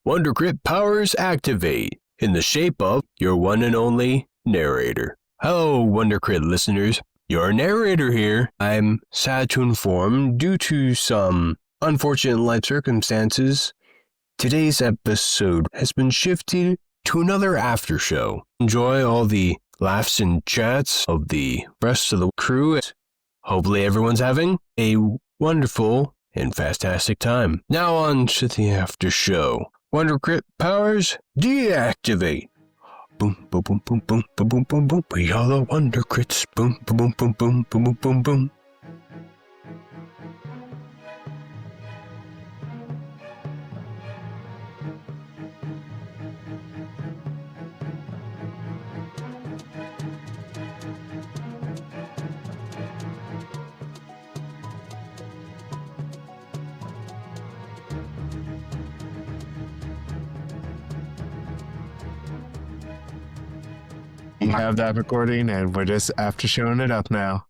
Wonder Crit powers activate in the shape of your one and only narrator. Hello, Wonder Crit listeners. Your narrator here. I'm sad to inform, due to some unfortunate life circumstances, today's episode has been shifted to another after show. Enjoy all the laughs and chats of the rest of the crew. Hopefully everyone's having a wonderful and fantastic time. Now on to the after show. Wonder Crit powers deactivate. Boom, boom, boom, boom, boom, boom, boom, boom, boom. We are the Wonder Crits. Boom, boom, boom, boom, boom, boom, boom, boom, boom. You have that recording, and we're just after showing it up now.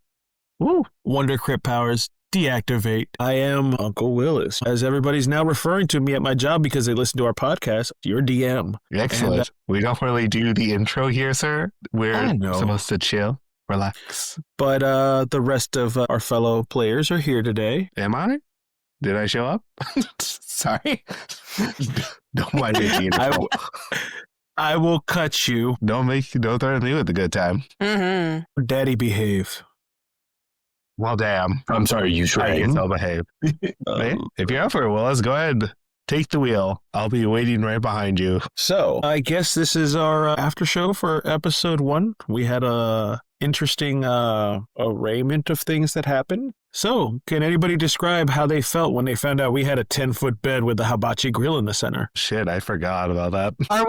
Woo! Wonder Crit powers deactivate. I am Uncle Willis, as everybody's now referring to me at my job because they listen to our podcast. Your DM. Excellent. And, we don't really do the intro here, sir. We're supposed to chill, relax. But the rest of our fellow players are here today. Am I? Did I show up? Sorry. Don't mind me. I will cut you. Don't threaten me with a good time. Mm-hmm. Daddy, behave. Well, damn. I'm sorry, you trying. I'll behave. If you're up for it, Willis, go ahead. Take the wheel. I'll be waiting right behind you. So, I guess this is our after show for episode 1. We had a interesting arraignment of things that happened. So, can anybody describe how they felt when they found out we had a 10-foot bed with the hibachi grill in the center? Shit, I forgot about that. Are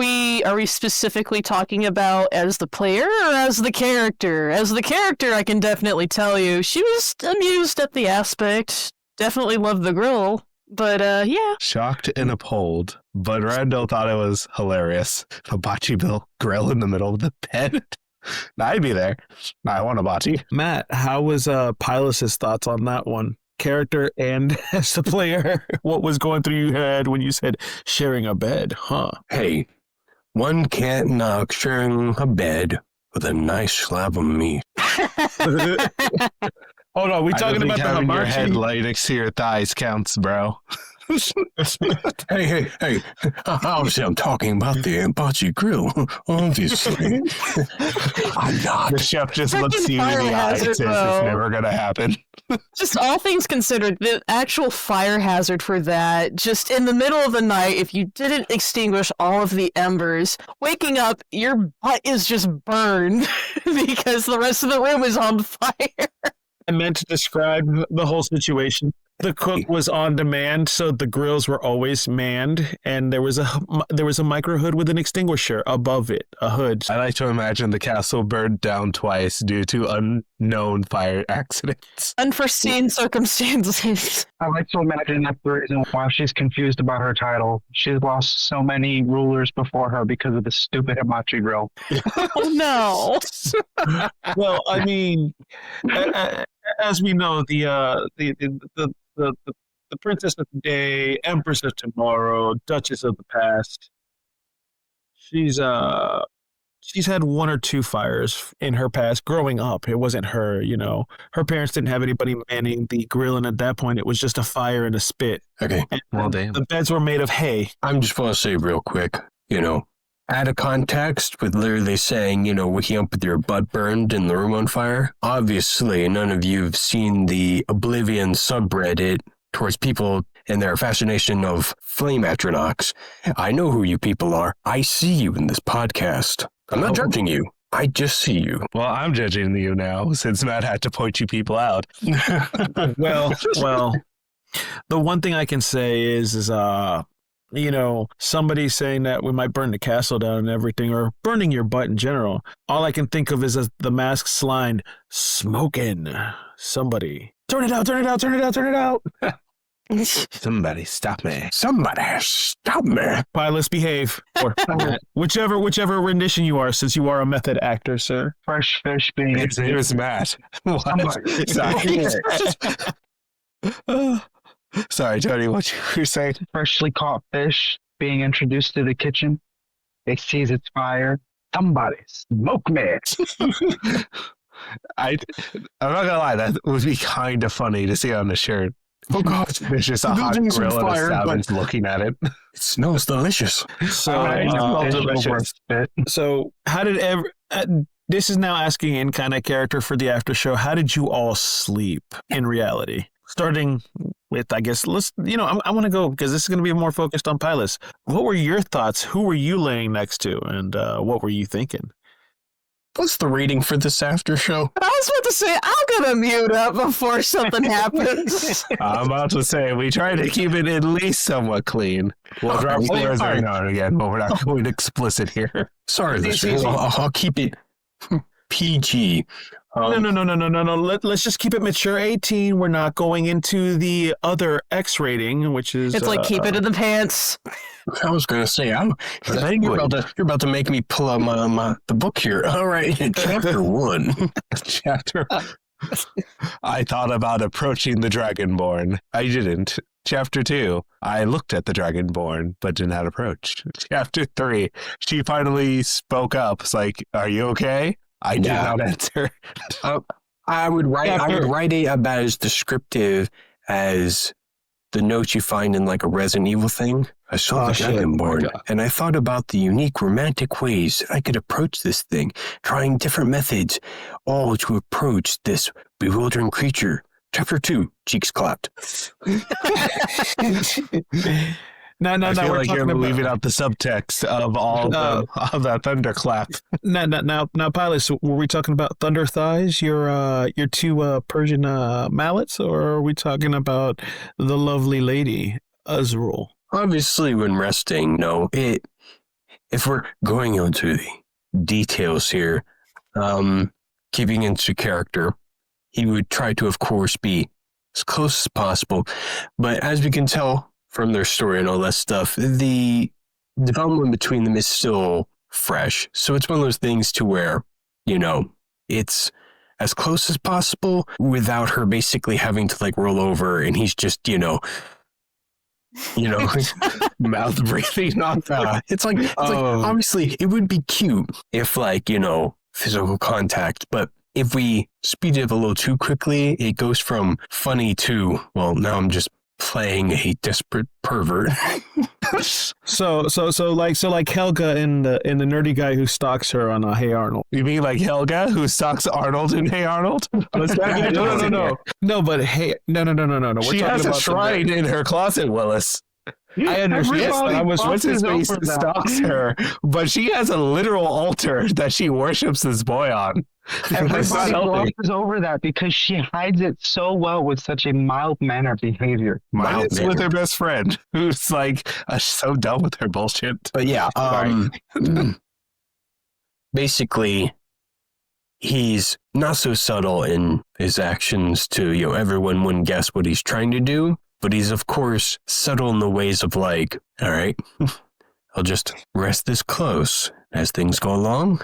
we specifically talking about as the player or as the character? As the character, I can definitely tell you, she was amused at the aspect. Definitely loved the grill. But, yeah. Shocked and appalled. But Randall thought it was hilarious. Hibachi grill in the middle of the bed. I'd be there. I want a hibachi. Matt, how was Pylus's thoughts on that one? Character and as the player, what was going through your head when you said sharing a bed, huh? Hey, one can't knock sharing a bed with a nice slab of meat. Hold on, we talking about the hibachi? Your head light next to your thighs counts, bro. Hey, obviously I'm talking about the hibachi grill, obviously. I'm not. The chef just looks you in the eye and says it's never going to happen. Just all things considered, the actual fire hazard for that, just in the middle of the night, if you didn't extinguish all of the embers, waking up, your butt is just burned because the rest of the room is on fire. I meant to describe the whole situation. The cook was on demand, so the grills were always manned, and there was a micro hood with an extinguisher above it, a hood. I like to imagine the castle burned down twice due to unknown fire accidents. Unforeseen circumstances. I like to imagine that's the reason why she's confused about her title. She's lost so many rulers before her because of the stupid hibachi grill. Oh, no. Well, I mean, as we know, the princess of today, empress of tomorrow, duchess of the past. She's had one or two fires in her past growing up. It wasn't her, you know. Her parents didn't have anybody manning the grill, and at that point, it was just a fire and a spit. Okay. Well, damn. The beds were made of hay. I'm just going to say real quick, add a context with literally saying, waking up with your butt burned and the room on fire. Obviously, none of you have seen the Oblivion subreddit towards people and their fascination of flame atronachs. I know who you people are. I see you in this podcast. I'm not judging you. I just see you. Well, I'm judging you now since Matt had to point you people out. Well, the one thing I can say is somebody saying that we might burn the castle down and everything, or burning your butt in general. All I can think of is the Mask's line, smoking. Somebody. Turn it out, turn it out, turn it out, turn it out. Somebody stop me. Somebody stop me. Pilot, behave. Or whichever rendition you are, since you are a method actor, sir. Fresh fish being... His name is Matt. Sorry, Tony, what you were saying? Freshly caught fish being introduced to the kitchen. He sees it's fire. Somebody smoke me. I'm not gonna lie, that would be kind of funny to see on the shirt. Oh God, There's just a The hot building's on grill and a fire, savage looking at it. it smells delicious. So, delicious. so how did this is now asking in kind of character for the after show. How did you all sleep in reality? Starting with, I guess, I want to go because this is going to be more focused on pilots. What were your thoughts? Who were you laying next to? And what were you thinking? What's the rating for this after show? I was about to say, I'm gonna mute up before something happens. I'm about to say, we try to keep it at least somewot clean. We'll drop swears every now and again, but we're not going explicit here. Sorry, listeners. I'll keep it PG. No. Let's just keep it mature 18. We're not going into the other X rating, which is It's like keep it in the pants. I was going to say, you're about to make me pull out the book here. All right, chapter 1. Chapter. I thought about approaching the Dragonborn. I didn't. Chapter 2. I looked at the Dragonborn, but did not approach. Chapter 3. She finally spoke up. It's like, "Are you okay?" I did not answer. I would write it about as descriptive as the notes you find in like a Resident Evil thing. I saw the Dragonborn, and I thought about the unique romantic ways I could approach this thing, trying different methods, all to approach this bewildering creature. Chapter 2, cheeks clapped. No. I feel We're like you're talking leaving out the subtext of all of that thunderclap. Now, pilots. Were we talking about thunder thighs? Your two Persian mallets, or are we talking about the lovely lady Azrael? Obviously, when resting, if we're going into the details here, keeping into character, he would try to, of course, be as close as possible. But as we can tell from their story and all that stuff, the development between them is still fresh. So it's one of those things to where, it's as close as possible without her basically having to like roll over and he's just, Mouth breathing on it's like obviously it would be cute if physical contact, but if we speed it up a little too quickly, it goes from funny to, well, now I'm just playing a desperate pervert. So like Helga in the nerdy guy who stalks her on Hey Arnold. You mean like Helga who stalks Arnold in Hey Arnold? No, but hey, no. We're She talking has a about shrine in her closet, Willis. I understand. I was Everybody what's his face over that. stalks her, but she has a literal altar that she worships this boy on. Everybody glosses over that because she hides it so well with such a mild-mannered behavior. Mine is with her best friend, who's like so done with her bullshit. But yeah, basically, he's not so subtle in his actions to, everyone wouldn't guess what he's trying to do. But he's, of course, subtle in the ways of like, all right, I'll just rest this close as things go along.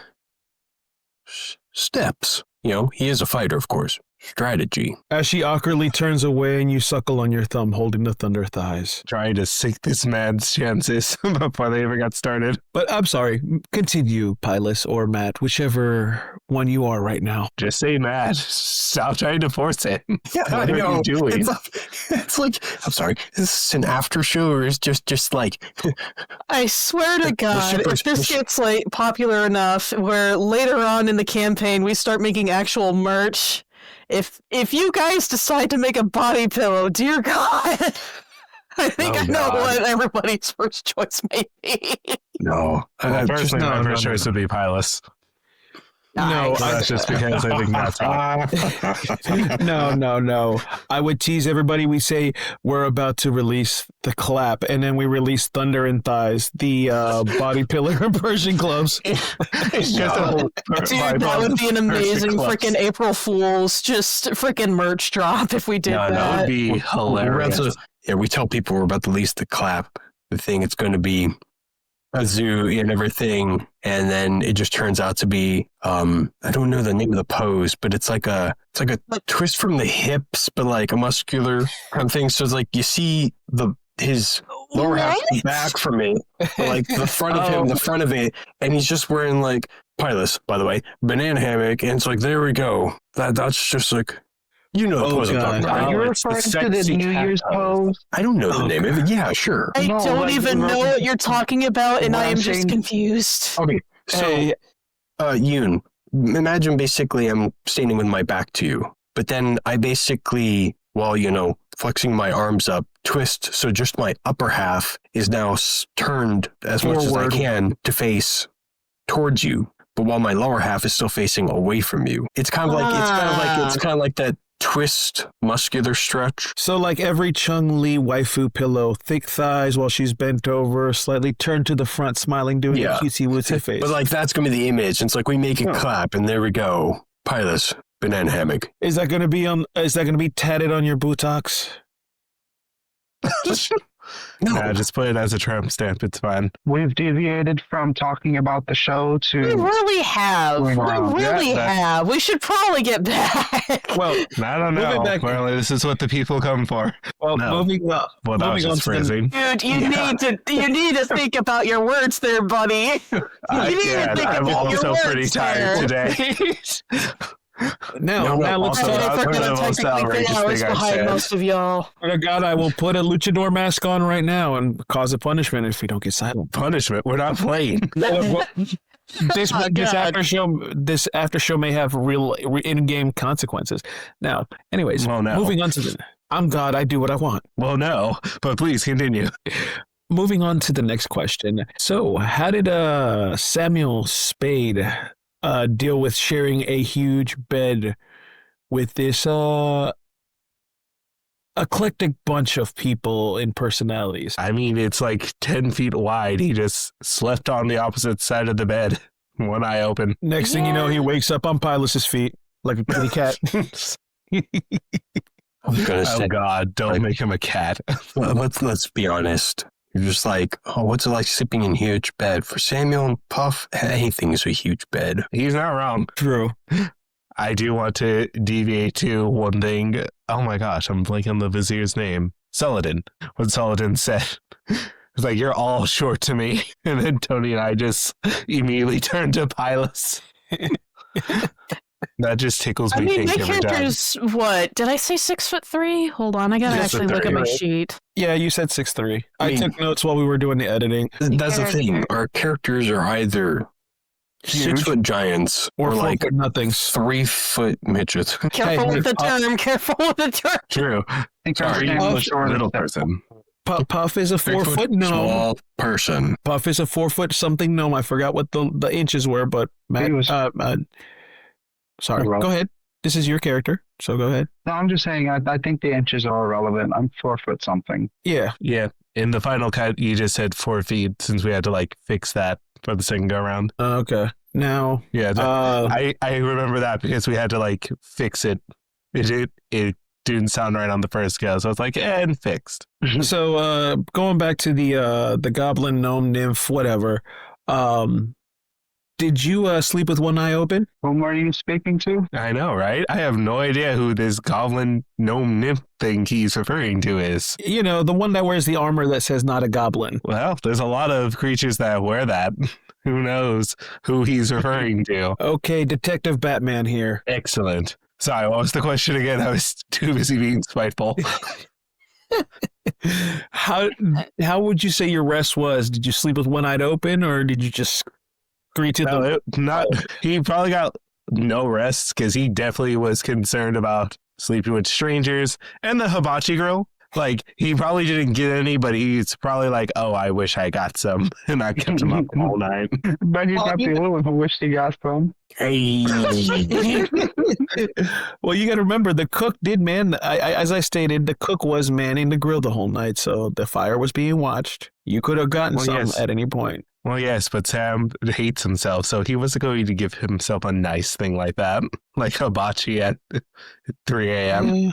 Steps. He is a fighter, of course. Strategy. As she awkwardly turns away and you suckle on your thumb holding the thunder thighs. Trying to sink this man's chances before they ever got started. But I'm sorry, continue, Pilus or Matt, whichever one you are right now. Just say Matt. Stop trying to force it. Yeah, what are you doing? It's like, I'm sorry, is this an after show or is just like... I swear to God, if this gets like popular enough where later on in the campaign we start making actual merch, if you guys decide to make a body pillow, dear God, I think I know what everybody's first choice may be. No. Personally, my first choice would be Pilus. No, that's just because I think that's hot. No. I would tease everybody. We say we're about to release the clap, and then we release Thunder and Thighs, the body pillar and Persian gloves. Dude, that would be an amazing freaking April Fool's just freaking merch drop if we did that. That would be hilarious. We tell people we're about to release the clap. The thing, it's going to be a zoo and everything, and then it just turns out to be I don't know the name of the pose, but it's like a twist from the hips, but like a muscular kind of thing. So it's like you see his lower half What? back from me, like the front of him, the front of it, and he's just wearing like Pilus, by the way, banana hammock, and it's like there we go. That's just like, you know, the pose I'm talking about. Are you It's the referring to the sexy New cat Year's pose? I don't know the name of it. Yeah, sure. I No, don't like, even know what you're talking about, and What I am I'm just saying- confused. Okay, so Hey. Yoon, imagine basically I'm standing with my back to you, but then I basically, while flexing my arms up, twist so just my upper half is now turned as much as I Forward. can to face towards you, but while my lower half is still facing away from you. It's kind of like that twist muscular stretch. So like every Chung-Li waifu pillow, thick thighs while she's bent over, slightly turned to the front, smiling, doing Yeah. a cutesy wootsy face. But like that's gonna be the image. It's like we make it clap, and there we go. Pilus, banana hammock. Is that going to be tatted on your buttocks? No, Nah, just put it as a tramp stamp. It's fine. We've deviated from talking about the show We to really have. We Wow. really Yeah, that- have. We should probably get back. Well, I don't Moving know. back- Well, this is what the people come for. no. Well, that was Moving on just to the- phrasing. Dude, you need to think about your words there, buddy. I You need to can't. think I'm about your also words pretty tired there. today. Now let's also, I that's think one we're of the gonna most technically outrageous 3 hours thing I've behind said. most of y'all. Oh God, I will put a luchador mask on right now and cause a punishment if we don't get silent. Punishment. We're not playing. This Oh, God. this after show may have real in-game consequences. Now, anyways, Well, no. moving on to the I'm God, I do what I want. Well, no, but please continue. Moving on to the next question. So, how did Samuel Spade deal with sharing a huge bed with this eclectic bunch of people and personalities? I mean, it's like 10 feet wide. He just slept on the opposite side of the bed, one eye open. Next thing you know, he wakes up on Pilus's feet like a kitty cat. I was gonna Oh say, God, don't make him a cat. let's be honest. You're just like, oh, what's it like sleeping in a huge bed? For Samuel and Puff, anything is a huge bed. He's not wrong. True. I do want to deviate to one thing. Oh my gosh, I'm blanking on the vizier's name. Saladin. What Saladin said. It's like, you're all short to me. And then Tony and I just immediately turned to Pilus. That just tickles I me mean, my pink every time. character's what? Did I say 6'3"? Hold on, I gotta 6'3", actually look at my right? sheet. Yeah, you said 6'3". I mean- took notes while we were doing the editing. That's the thing. Our characters are either Huge. 6-foot giants Or or like 4'0". 3-foot midgets. Careful Hey, with the hey, term. Careful with the term. True. I think Sorry, our you short Little person. Puff is a 4-foot gnome. Small person. Puff is a 4-foot something gnome. I forgot what the inches were, but Matt, He was- sorry. Irrelevant. Go ahead. This is your character, so go ahead. No, I'm just saying. I think the inches are irrelevant. I'm 4 foot something. Yeah. Yeah. In the final cut, you just said 4 feet since we had to like fix that for the second go around. Okay. Now, Yeah. I remember that because we had to like fix it. It didn't sound right on the first go. So I was like, and fixed. so going back to the goblin gnome nymph, whatever. Did you sleep with one eye open? Whom are you speaking to? I know, right? I have no idea who this goblin gnome nymph thing he's referring to is. You know, the one that wears the armor that says not a goblin. Well, there's a lot of creatures that wear that. Who knows who he's referring to? Okay, Detective Batman here. Excellent. Sorry, what was the question again? I was too busy being spiteful. How would you say your rest was? Did you sleep with one eye open, or did you just agree to No, the? he probably got no rest because he definitely was concerned about sleeping with strangers and the hibachi girl. Like, he probably didn't get any, but he's probably like, oh, I wish I got some. And I kept him up all night. But he's not the only one who wished he got some. Hey. Well, you got to remember the cook did man. As I stated, the cook was manning the grill the whole night, so the fire was being watched. You could have gotten Well, some yes. at any point. Well, yes, but Sam hates himself, so he wasn't going to give himself a nice thing like that, like hibachi at 3 a.m. Yeah.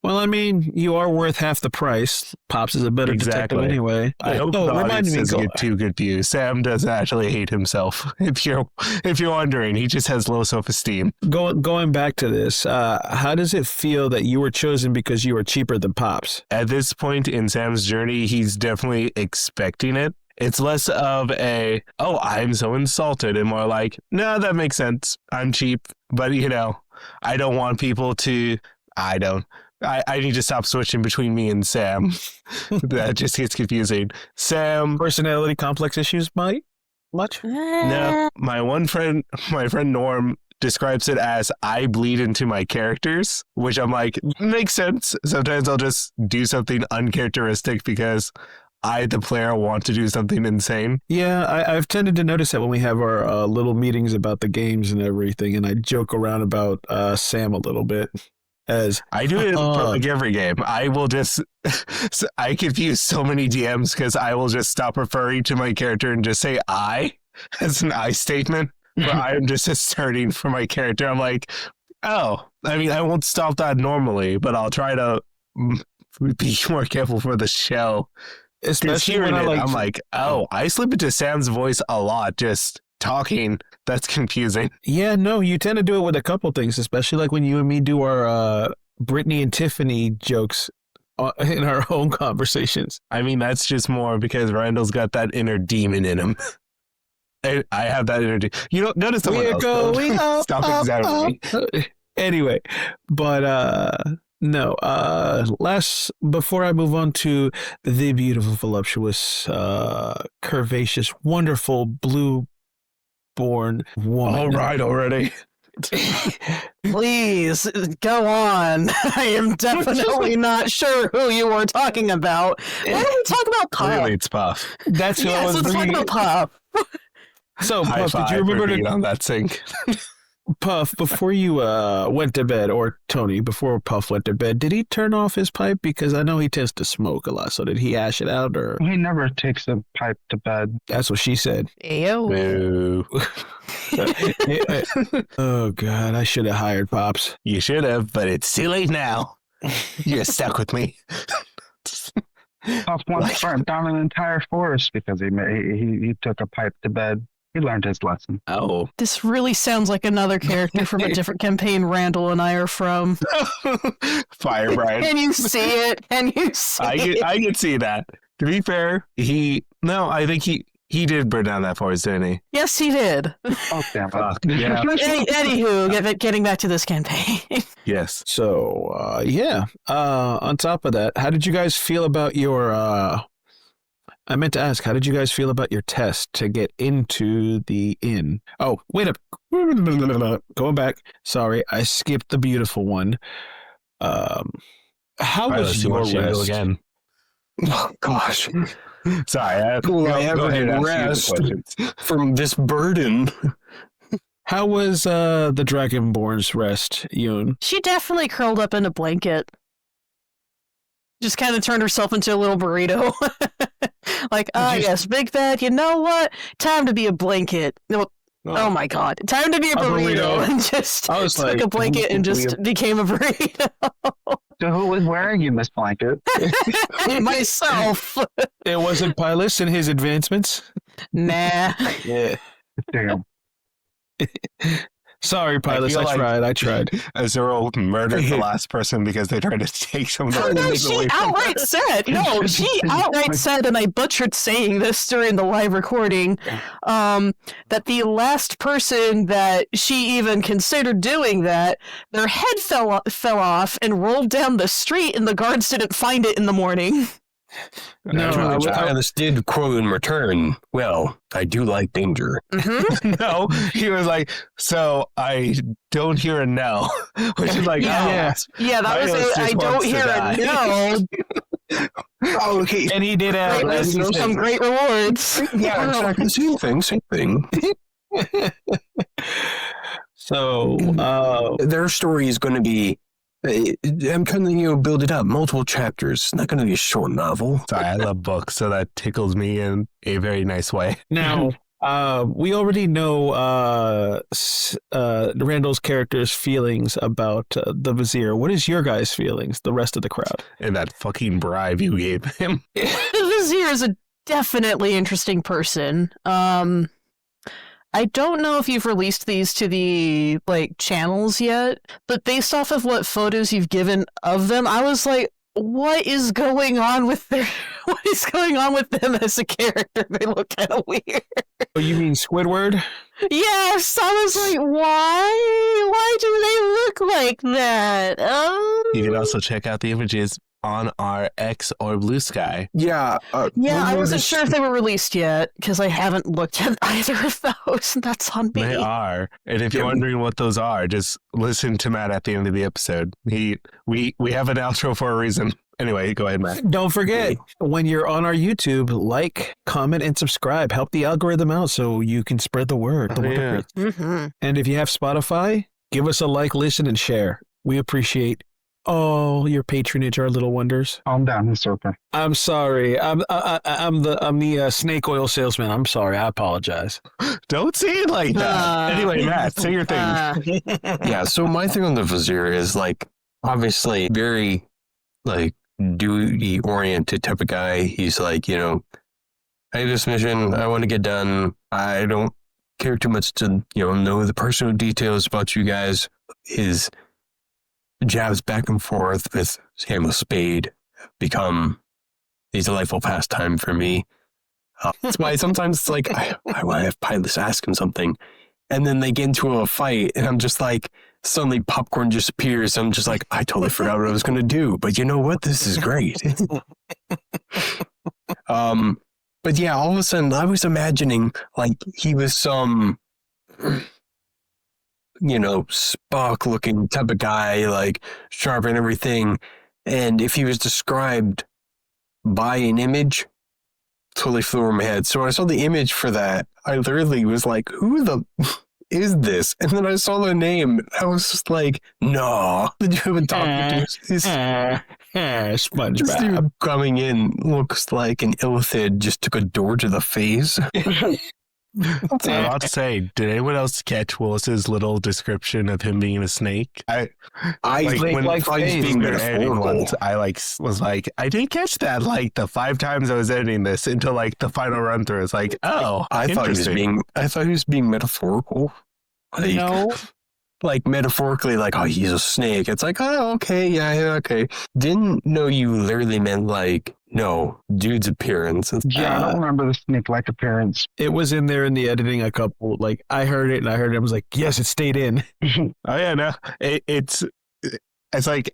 Well, I mean, you are worth half the price. Pops is a better detective Exactly. anyway. I hope the audience doesn't get too confused. Sam doesn't actually hate himself. If you're wondering, he just has low self-esteem. Going back to this, how does it feel that you were chosen because you were cheaper than Pops? At this point in Sam's journey, he's definitely expecting it. It's less of a, oh, I'm so insulted, and more like, no, that makes sense. I'm cheap. But, I don't want people to, I need to stop switching between me and Sam. That just gets confusing. Sam. Personality complex issues, Mike? Much? No, my friend Norm describes it as I bleed into my characters, which I'm like, makes sense. Sometimes I'll just do something uncharacteristic because I, the player, want to do something insane. Yeah, I've tended to notice that when we have our little meetings about the games and everything, and I joke around about Sam a little bit. As I do it for like every game. I will just, I confuse so many DMs because I will just stop referring to my character and just say I as an I statement, where I am just asserting for my character. I'm like, oh, I mean, I won't stop that normally, but I'll try to be more careful for the show. Especially when I'm like, oh, I slip into Sam's voice a lot, just talking. That's confusing. Yeah, no, you tend to do it with a couple things, especially like when you and me do our Brittany and Tiffany jokes in our own conversations. I mean, that's just more because Randall's got that inner demon in him. I have that inner demon. You don't notice someone else. Going up, Stop examining me. Anyway, but no, before I move on to the beautiful, voluptuous, curvaceous, wonderful, blue-born woman. All right, already. Please go on. I am definitely not sure who you were talking about. Why don't we talk about Puff? Clearly, it's Puff. That's who I was Let's talk bringing. about Puff. So, High Puff, five did you remember for being on that sync? Puff, before you went to bed, or Tony, before Puff went to bed, did he turn off his pipe? Because I know he tends to smoke a lot. So did he ash it out, or? He never takes a pipe to bed. That's what she said. Ew. Boo. Oh, God, I should have hired Pops. You should have, but it's too late now. You're stuck with me. Puff once burnt down an entire forest because he took a pipe to bed. He learned his lesson. Oh. This really sounds like another character from a different campaign Randall and I are from. Fire Brian. Can you see it? Can you see it? I can see that. To be fair, I think he did burn down that forest, didn't he? Yes, he did. Oh, damn it. Yeah. Anywho, getting back to this campaign. Yes. So, on top of that, how did you guys feel about your, I meant to ask, how did you guys feel about your test to get into the inn? Oh, wait up. Going back. Sorry, I skipped the beautiful one. How was your rest? Again. Oh, gosh. Sorry. I haven't rest from this burden. How was the Dragonborn's rest, Yoon? She definitely curled up in a blanket. Just kind of turned herself into a little burrito. Like, yes, big bad, you know what? Time to be a blanket. No, oh my God. Time to be a burrito. And just took a blanket and just became a burrito. So who was wearing you, Miss Blanket? Myself. It wasn't Pilus in his advancements? Nah. Yeah. Damn. Sorry, Pilus, I tried. Azurill murdered the last person because they tried to take some of the No, she outright said, and I butchered saying this during the live recording, that the last person that she even considered doing that, their head fell off and rolled down the street, and the guards didn't find it in the morning. No, Pilus did quote in return, well, I do like danger. Mm-hmm. No, he was like, so I don't hear a no. Which is like, yeah, that was I don't hear a no. Oh, okay. And he did have some great rewards. Yeah, exactly. Same thing. So, their story is going to be, I'm kind of, build it up, multiple chapters. It's not going to be a short novel. Sorry, I love books, so that tickles me in a very nice way. now, We already know Randall's character's feelings about the Vizier. What is your guys' feelings, the rest of the crowd? And that fucking bribe you gave him. The Vizier is a definitely interesting person. I don't know if you've released these to the channels yet, but based off of what photos you've given of them, I was like, what is going on with them as a character? They look kind of weird. Oh, you mean Squidward? Yes, I was like, why? Why do they look like that? You can also check out the images on our X or Blue Sky. Yeah. Yeah, I wasn't sure if they were released yet because I haven't looked at either of those. And that's on me. They are. And if you're wondering what those are, just listen to Matt at the end of the episode. We have an outro for a reason. Anyway, go ahead, Matt. Don't forget, when you're on our YouTube, like, comment, and subscribe. Help the algorithm out so you can spread the word. Mm-hmm. And if you have Spotify, give us a like, listen, and share. We appreciate all your patronage, our little wonders. Calm down, Usurper. I'm sorry. I'm the snake oil salesman. I'm sorry. I apologize. Don't say it like that. Anyway, Matt, say your thing. Yeah, so my thing on the Vizier is obviously very duty oriented type of guy. He's I have this mission, I want to get done. I don't care too much to know the personal details about you guys. His jabs back and forth with Samuel Spade become a delightful pastime for me. That's why sometimes it's I have pilots ask him something, and then they get into a fight, and I'm just suddenly popcorn just appears. I'm just I totally forgot what I was going to do, but you know what? This is great. But yeah, all of a sudden I was imagining he was some Spock looking type of guy, sharp and everything. And if he was described by an image, totally flew over my head. So when I saw the image for that, I literally was like, who the is this? And then I saw the name. I was just no. Did you haven't talked to this SpongeBob. dude coming in looks like an illithid just took a door to the face. I was about to say, did anyone else catch Willis's little description of him being a snake? I when I was being editing once, I was I didn't catch that the 5 times I was editing this until the final run through. It's I thought he was being metaphorical. No. Metaphorically, oh, he's a snake. It's oh, okay, yeah, okay. Didn't know you literally meant no, dude's appearance. Yeah, I don't remember the snake-like appearance. It was in there in the editing a couple. I heard it and I was yes, it stayed in. Oh yeah, no, it's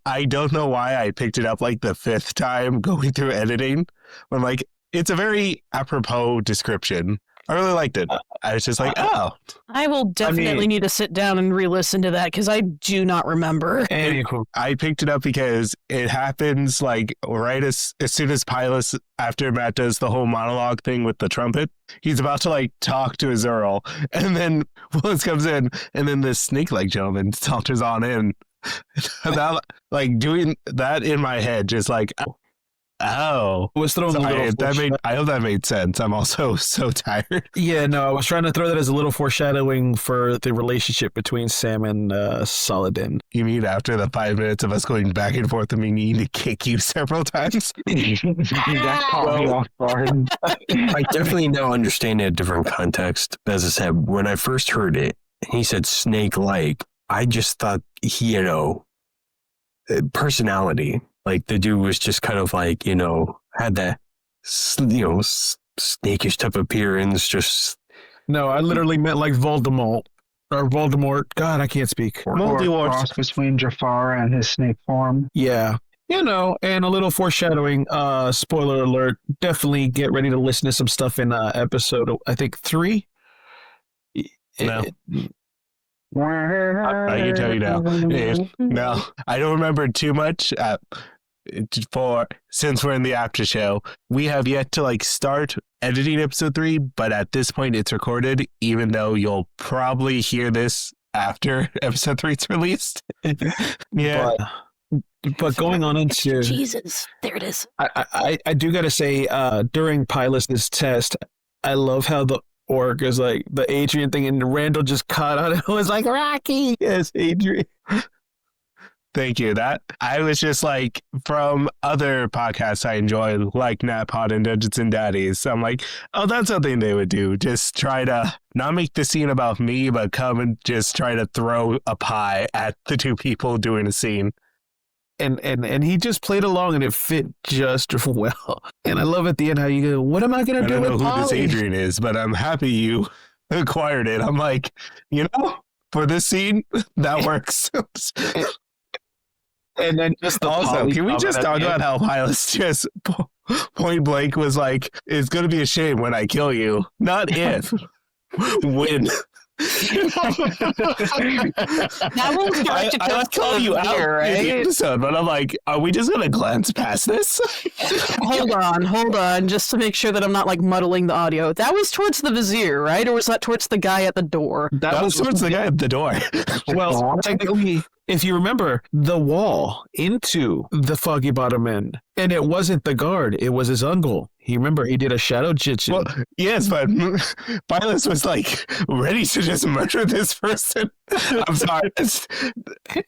I don't know why I picked it up the 5th time going through editing. I'm it's a very apropos description. I really liked it. I was just oh. I will definitely need to sit down and re-listen to that because I do not remember. I picked it up because it happens right as soon as Pylus, after Matt does the whole monologue thing with the trumpet, he's about to talk to his Earl, and then Willis comes in, and then this snake-like gentleman saunters on in. That, doing that in my head, just oh, I was throwing I hope that made sense. I'm also so tired. Yeah, no, I was trying to throw that as a little foreshadowing for the relationship between Sam and Saladin. You mean after the 5 minutes of us going back and forth and me needing to kick you several times? That caught me off guard. I definitely now understand it in a different context. As I said, when I first heard it, and he said snake-like, I just thought personality. The dude was just kind of had that, snakish type of appearance. Just no, I literally meant Voldemort. Or Voldemort. God, I can't speak. Or cross between Jafar and his snake form. Yeah. And a little foreshadowing, spoiler alert, definitely get ready to listen to some stuff in episode, I think, 3. No. I can tell you now. No, I don't remember too much. Since we're in the after show, we have yet to start editing episode 3, but at this point it's recorded, even though you'll probably hear this after episode 3 is released. Yeah. But going on into Jesus, there it is. I do gotta say, during Pylus' test, I love how orc is like the Adrian thing, and Randall just caught on it. It was like, Rocky. Yes, Adrian. Thank you. That I was just like, from other podcasts I enjoy, like NatPod and Dungeons and Daddies. I'm like, oh, that's something they would do. Just try to not make the scene about me, but come and just try to throw a pie at the two people doing a scene. And he just played along, and it fit just well. And I love at the end how you go, what am I going to do I with don't know who this Polly? Adrian is, but I'm happy you acquired it. I'm like, for this scene, that works. And then just the Also, Polly can we comment just at talk the about end. how Hylas just point blank was like, it's going to be a shame when I kill you. Not if. When. That one's directed I towards call you out Vizier, in the right? episode, but I'm like, are we just going to glance past this? Hold on, just to make sure that I'm not like muddling the audio. That was towards the Vizier, right? Or was that towards the guy at the door? That was towards the guy at the door. Well, technically, if you remember, the wall into the Foggy Bottom Inn, and it wasn't the guard, it was his uncle. You remember he did a shadow jitsu. Well, yes, but Hylas was like ready to just murder this person. I'm sorry.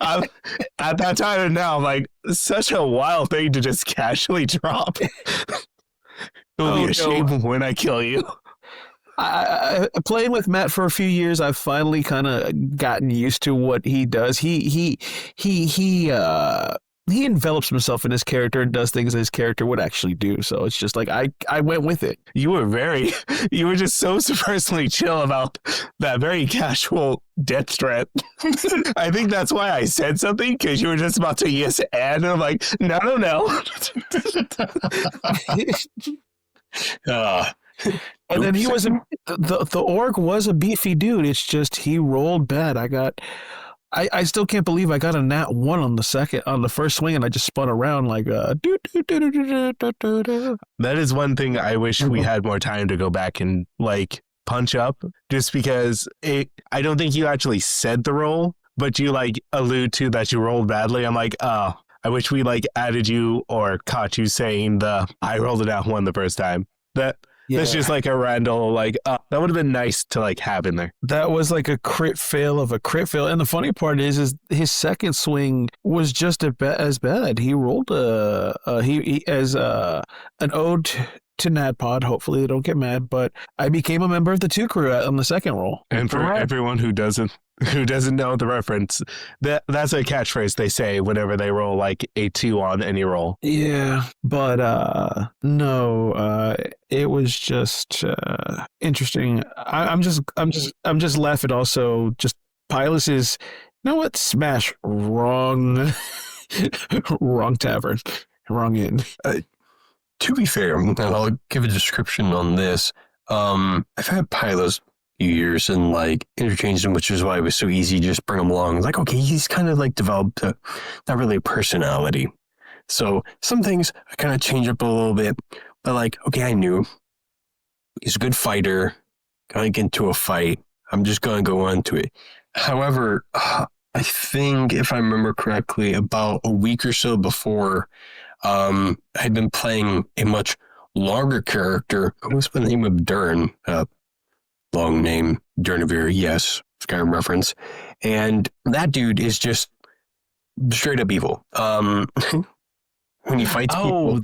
At that time and now, I'm like, such a wild thing to just casually drop. It will be a shame when I kill you. I playing with Matt for a few years, I've finally kind of gotten used to what he does. He envelops himself in his character and does things his character would actually do. So it's just like I went with it. You were just so personally chill about that very casual death threat. I think that's why I said something, because you were just about to yes and I'm like, no. And then he was the orc was a beefy dude. It's just he rolled bad. I still can't believe I got a nat 1 on the first swing, and I just spun around like That is one thing I wish we had more time to go back and like punch up, just because I don't think you actually said the roll, but you like allude to that you rolled badly. I'm like, oh, I wish we like added you or caught you saying I rolled a nat 1 the first time. That's just like a Randall, like, that would have been nice to like have in there. That was like a crit fail of a crit fail. And the funny part is his second swing was just as bad. He rolled he as an ode to NatPod. Hopefully they don't get mad, but I became a member of the 2 crew on the second roll. And for everyone who doesn't know the reference, that's a catchphrase they say whenever they roll like a 2 on any roll. Yeah, but no, it was just interesting. I'm just laughing. Also, just Pilus is, you know what? Smash wrong, wrong tavern, wrong inn. To be fair, and I'll give a description on this. I've had Pylos years and like interchanged him, which is why it was so easy to just bring him along. Like, okay, he's kind of like developed not really a personality. So some things I kind of change up a little bit, but like, okay, I knew he's a good fighter. Gonna get into a fight. I'm just gonna go on to it. However, I think if I remember correctly, about a week or so before, I'd been playing a much longer character. What was the name of Dern? Long name, Durnavir, yes, Skyrim reference. And that dude is just straight up evil. When he fights people.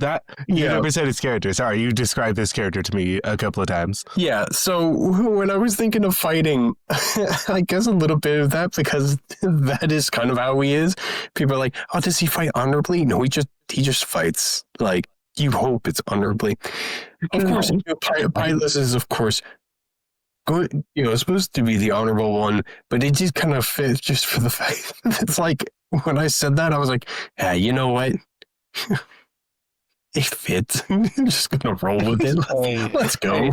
You never said his character. Sorry, you described this character to me a couple of times. Yeah, so when I was thinking of fighting, I guess a little bit of that, because that is kind of how he is. People are like, oh, does he fight honorably? No, he just fights like you hope it's honorably. Of course, Pilus is, of course, good, supposed to be the honorable one, but it just kind of fits just for the fact. It's like, when I said that, I was like, yeah, you know what? It fits. I'm just gonna roll with it. Let's go.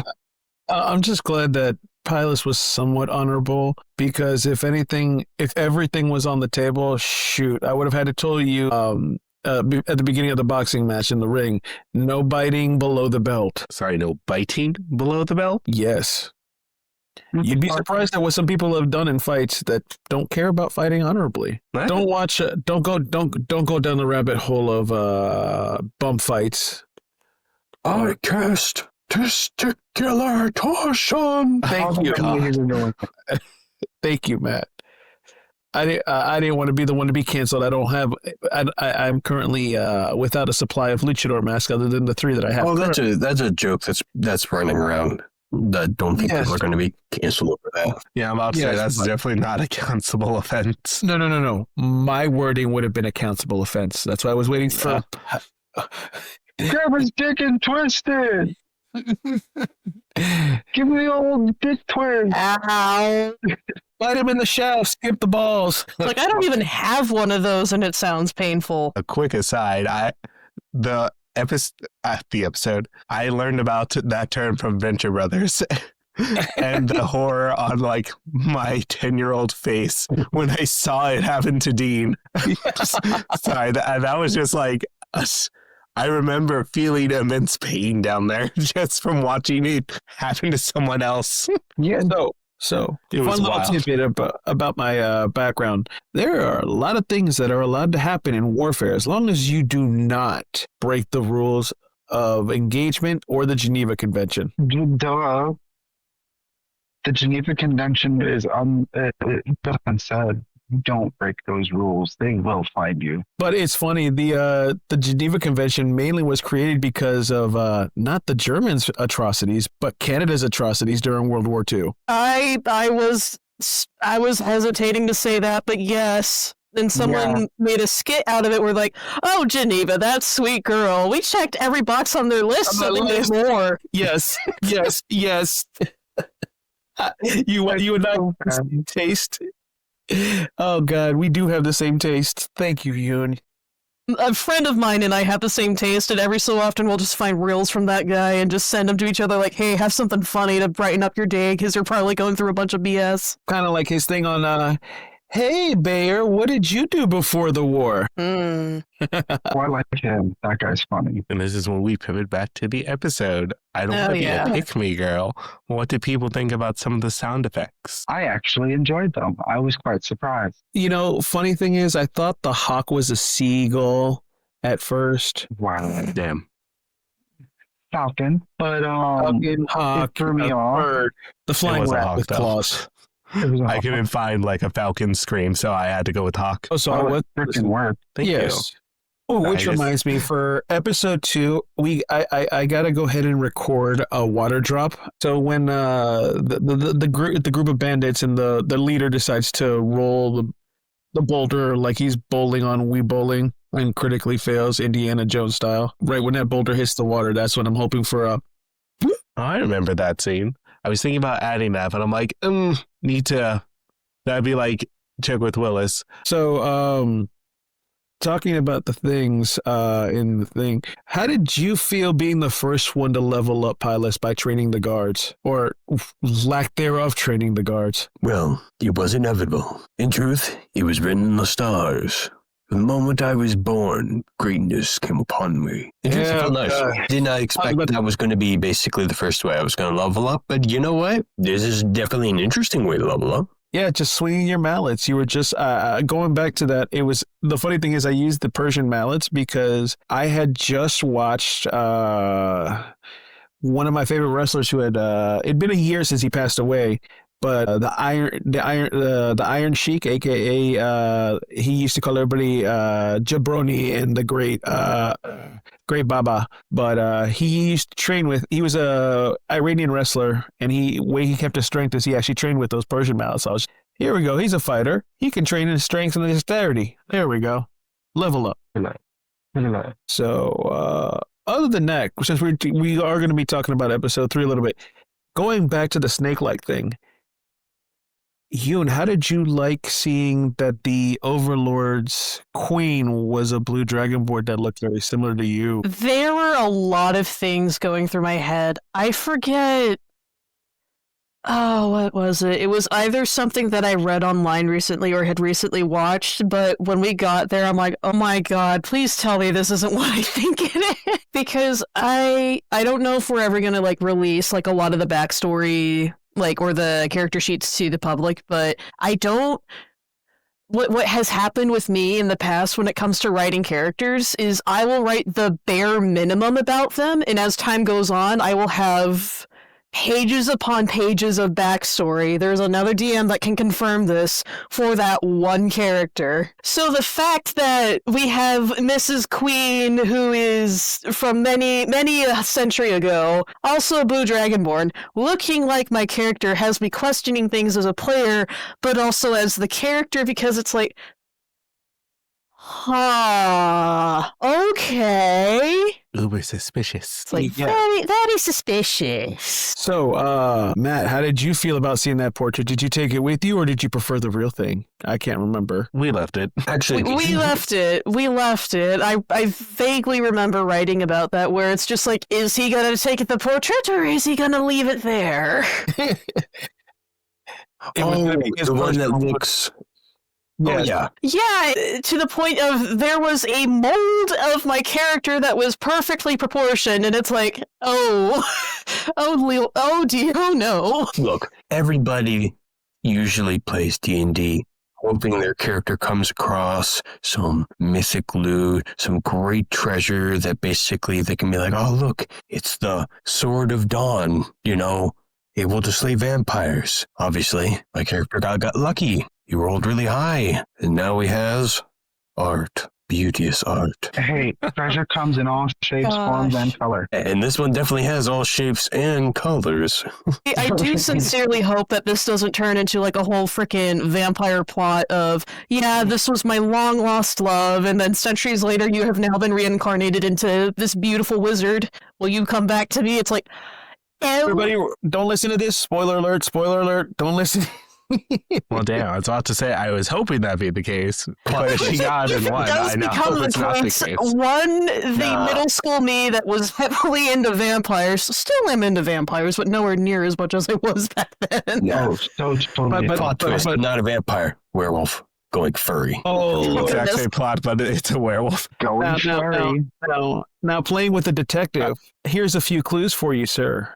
I'm just glad that Pilus was somewhat honorable, because if everything was on the table, shoot, I would have had to tell you at the beginning of the boxing match in the ring, no biting below the belt. Sorry, no biting below the belt? Yes. You'd be surprised at what some people have done in fights that don't care about fighting honorably. Don't watch. Don't go down the rabbit hole of bump fights. I cast Testicular torsion. Thank you. God. Thank you, Matt. I didn't want to be the one to be canceled. I'm currently without a supply of luchador masks other than the 3 that I have. Oh, that's a joke that's running around. I don't think people are going to be canceled over that. Yeah, I'm about to say Yes, that's but- definitely not a cancelable offense. No. My wording would have been a countable offense. That's why I was waiting for. Grab his dick and twist it. Give me the old dick twist. Ow. Bite him in the shaft. Skip the balls. Like, I don't even have one of those, and it sounds painful. A quick aside, the episode, I learned about that term from Venture Brothers. And the horror on like my 10-year-old face when I saw it happen to Dean. Sorry, that was just like I remember feeling immense pain down there just from watching it happen to someone else. Yeah, So It was fun little wild. tidbit about my background. There are a lot of things that are allowed to happen in warfare as long as you do not break the rules of engagement or the Geneva Convention. duh. The Geneva Convention is unsaid. Don't break those rules. They will find you. But it's funny, the Geneva Convention mainly was created because of not the Germans' atrocities, but Canada's atrocities during World War II. I was hesitating to say that, but yes. Then someone made a skit out of it where like, oh, Geneva, that sweet girl. We checked every box on their list On so the we list. did more. Yes. You and I have the same taste. Oh God, we do have the same taste. Thank you, Yoon. A friend of mine and I have the same taste, and every so often we'll just find reels from that guy and just send them to each other like, hey, have something funny to brighten up your day because you're probably going through a bunch of BS. Kind of like his thing on, hey, Bayer, what did you do before the war? Hmm. Oh, I like him. That guy's funny. And this is when we pivot back to the episode. I don't Oh, want to be yeah. a pick-me girl. What did people think about some of the sound effects? I actually enjoyed them. I was quite surprised. You know, funny thing is, I thought the hawk was a seagull at first. Wow. Damn. Falcon. But Fucking hawk, it threw me a off. bird, the flying was a rat hawk, with though. claws. It was I couldn't find like a falcon scream, so I had to go with hawk. Oh, sorry, what? freaking work. Thank Yes. Oh, I which just- reminds me, for episode 2, I gotta go ahead and record a water drop. So when the group of bandits and the leader decides to roll the boulder like he's bowling on Wii Bowling and critically fails Indiana Jones style, right when that boulder hits the water, that's when I'm hoping for a. you. I remember that scene. I was thinking about adding that, but I'm like, need to. That'd be like check with Willis. So talking about the things in the thing, how did you feel being the first one to level up pilots by training the guards, or lack thereof training the guards? Well, it was inevitable. In truth, it was written in the stars. The moment I was born, greatness came upon me. It just Yeah, felt nice. God. Did not expect but- that was going to be basically the first way I was going to level up, but you know what? This is definitely an interesting way to level up. Yeah, just swinging your mallets. You were just going back to that. It was the funny thing is I used the Persian mallets because I had just watched one of my favorite wrestlers who had it'd been a year since he passed away, but the Iron Sheik, aka he used to call everybody Jabroni and the Great Baba, but he used to train with. He was a Iranian wrestler, and way he kept his strength is he actually trained with those Persian mallets. Here we go. He's a fighter. He can train in strength and dexterity. There we go. Level up. So, other than that, since we are going to be talking about episode 3 a little bit, going back to the snake-like thing, Yoon, how did you like seeing that the Overlord's queen was a blue dragonborn that looked very similar to you? There were a lot of things going through my head. I forget. Oh, what was it? It was either something that I read online recently or had recently watched, but when we got there, I'm like, oh my God, please tell me this isn't what I think it is. Because I don't know if we're ever going to like release like a lot of the backstory, like, or the character sheets to the public, but I don't what has happened with me in the past when it comes to writing characters is I will write the bare minimum about them, and as time goes on, I will have pages upon pages of backstory. There's another DM that can confirm this for that one character. So the fact that we have Mrs. Queen, who is from many a century ago, also a Blue Dragonborn, looking like my character has me questioning things as a player, but also as the character, because it's like, okay. Uber suspicious. It's like, Yeah. very suspicious. So, Matt, how did you feel about seeing that portrait? Did you take it with you, or did you prefer the real thing? I can't remember. We left it. Actually, We left it. I vaguely remember writing about that, where it's just like, is he going to take the portrait, or is he going to leave it there? the one that looks. Oh, yeah. Yeah, to the point of there was a mold of my character that was perfectly proportioned, and it's like, oh dear, oh no. Look, everybody usually plays D&D hoping their character comes across some mythic loot, some great treasure that basically they can be like, oh, look, it's the Sword of Dawn, able to slay vampires. Obviously, my character got lucky. He rolled really high, and now he has art. Beauteous art. Hey, treasure comes in all shapes, forms, and color. And this one definitely has all shapes and colors. I do sincerely hope that this doesn't turn into like a whole freaking vampire plot of, yeah, this was my long lost love, and then centuries later you have now been reincarnated into this beautiful wizard. Will you come back to me? It's like, Everybody, don't listen to this. Spoiler alert, don't listen. Well, damn, I was about to say I was hoping that'd be the case, but if she got in one, I now become hope it's not the case. case. One, the middle school me that was heavily into vampires, still am into vampires, but nowhere near as much as I was back then. No, so totally. But- Twist, not a vampire. Werewolf. Going furry. Oh, Exact same plot, but it's a werewolf. Going furry. Now, playing with the detective, here's a few clues for you, sir.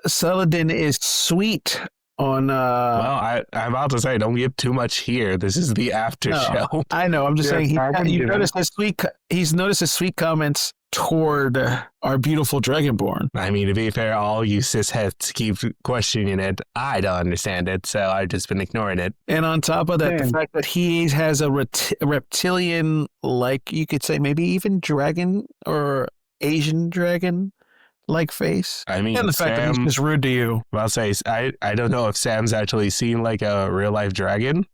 Saladin is sweet on Well, I'm about to say, don't give too much here. This is the after show. I know, I'm just Yeah, saying I can you do notice he's noticed his sweet comments toward our beautiful Dragonborn. I mean, to be fair, all you cisheads keep questioning it. I don't understand it, so I've just been ignoring it. And on top of that, the Man. fact that he has a reptilian, like you could say, maybe even dragon or Asian dragon like face. I mean, And the fact that he's Sam, just rude to you. I'll say, I don't know if Sam's actually seen like a real life dragon.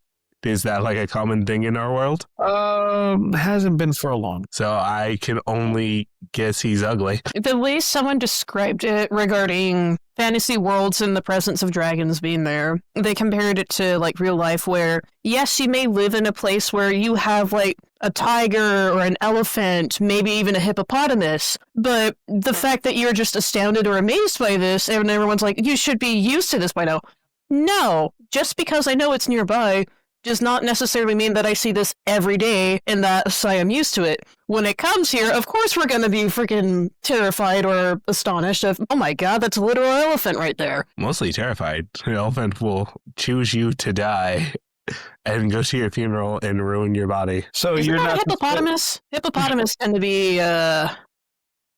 Is that like a common thing in our world? Hasn't been for a long. So I can only guess he's ugly. The way someone described it regarding fantasy worlds and the presence of dragons being there, they compared it to like real life where, yes, you may live in a place where you have like a tiger or an elephant, maybe even a hippopotamus, but the fact that you're just astounded or amazed by this and everyone's like, you should be used to this by now. No, just because I know it's nearby does not necessarily mean that I see this every day and that I am used to it. When it comes here, of course we're going to be freaking terrified or astonished of, oh my god, that's a literal elephant right there. Mostly terrified. The elephant will choose you to die and go to your funeral and ruin your body. So Isn't you're that not a hippopotamus? Hippopotamus tend to be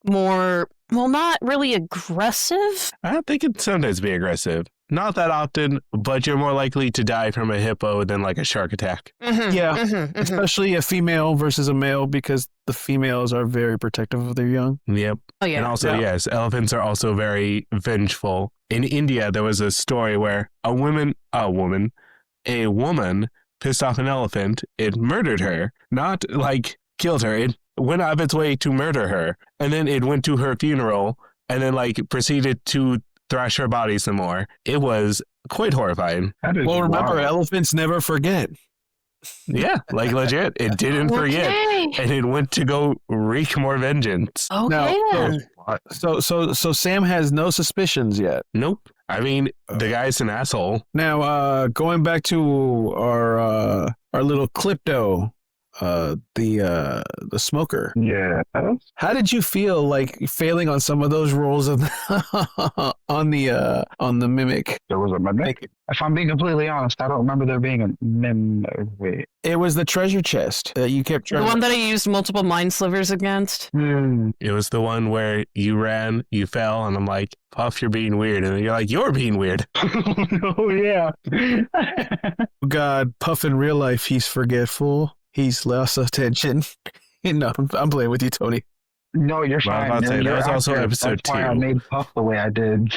more, well, not really aggressive. I think it sometimes be aggressive. Not that often, but you're more likely to die from a hippo than like a shark attack. Yeah. Especially a female versus a male, because the females are very protective of their young. Yep. Oh, yeah. And also, yes, elephants are also very vengeful. In India, there was a story where a woman pissed off an elephant. It murdered her, not like killed her. It went out of its way to murder her. And then it went to her funeral and then like proceeded to thrash her body some more. It was quite horrifying. That is Well, remember, wild. elephants never forget. Yeah, like legit. It didn't forget. Okay. And it went to go wreak more vengeance. Okay Now, then. So Sam has no suspicions yet. Nope. I mean, the guy's an asshole. Now, going back to our little Clipto, the smoker. Yeah. How did you feel like failing on some of those roles on on the mimic? There was a mimic. If I'm being completely honest, I don't remember there being a mimic. Wait. It was the treasure chest that you kept The trying. one that I used multiple mind slivers against. It was the one where you ran, you fell, and I'm like, Puff, you're being weird. And then you're like, you're being weird. Oh, yeah. God, Puff in real life, he's forgetful. He's lost attention. No, I'm playing with you, Tony. No, you're Well, fine. I'll say, You're that was also accurate. episode That's why I 2. made Puff the way I did.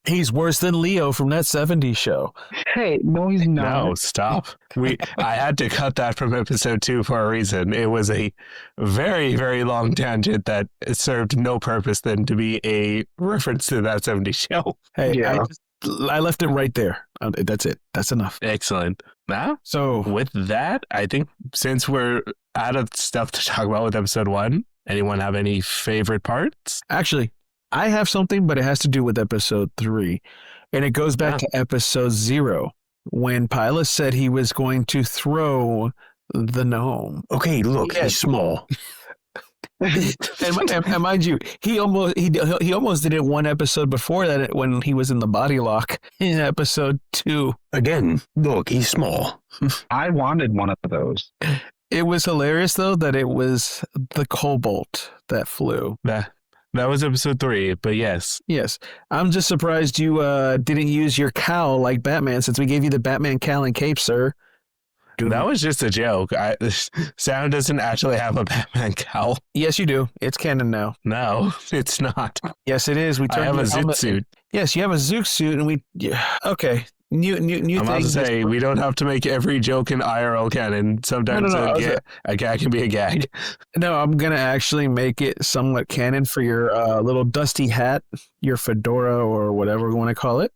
He's worse than Leo from that 70s show. Hey, no, he's not. No, stop. I had to cut that from episode 2 for a reason. It was a very, very long tangent that served no purpose than to be a reference to that 70s show. Hey, Yeah. I left it right there. That's it. That's enough. Excellent. Now, So, with that, I think since we're out of stuff to talk about with episode 1, anyone have any favorite parts? actually, I have something, but it has to do with episode 3. And it goes back to episode 0 when Pylus said he was going to throw the gnome. Okay, look, Yeah. he's small. and mind you, he almost did it one episode before that when he was in the body lock in episode 2. Again, look, he's small. I wanted one of those. It was hilarious though that it was the kobold that flew. That was episode 3, but yes. Yes, I'm just surprised you didn't use your cowl like Batman, since we gave you the Batman cowl and cape, sir. That was just a joke. Sound doesn't actually have a Batman cowl. Yes, you do. It's canon now. No, it's not. Yes, it is. We I turned have a your zoot helmet- suit. Yes, you have a Zook suit, and we. Yeah, okay. New I'm about to thing. say, we don't have to make every joke in IRL canon. Sometimes No, a gag can be a gag. No, I'm gonna actually make it somewhat canon for your little dusty hat, your fedora, or whatever we want to call it.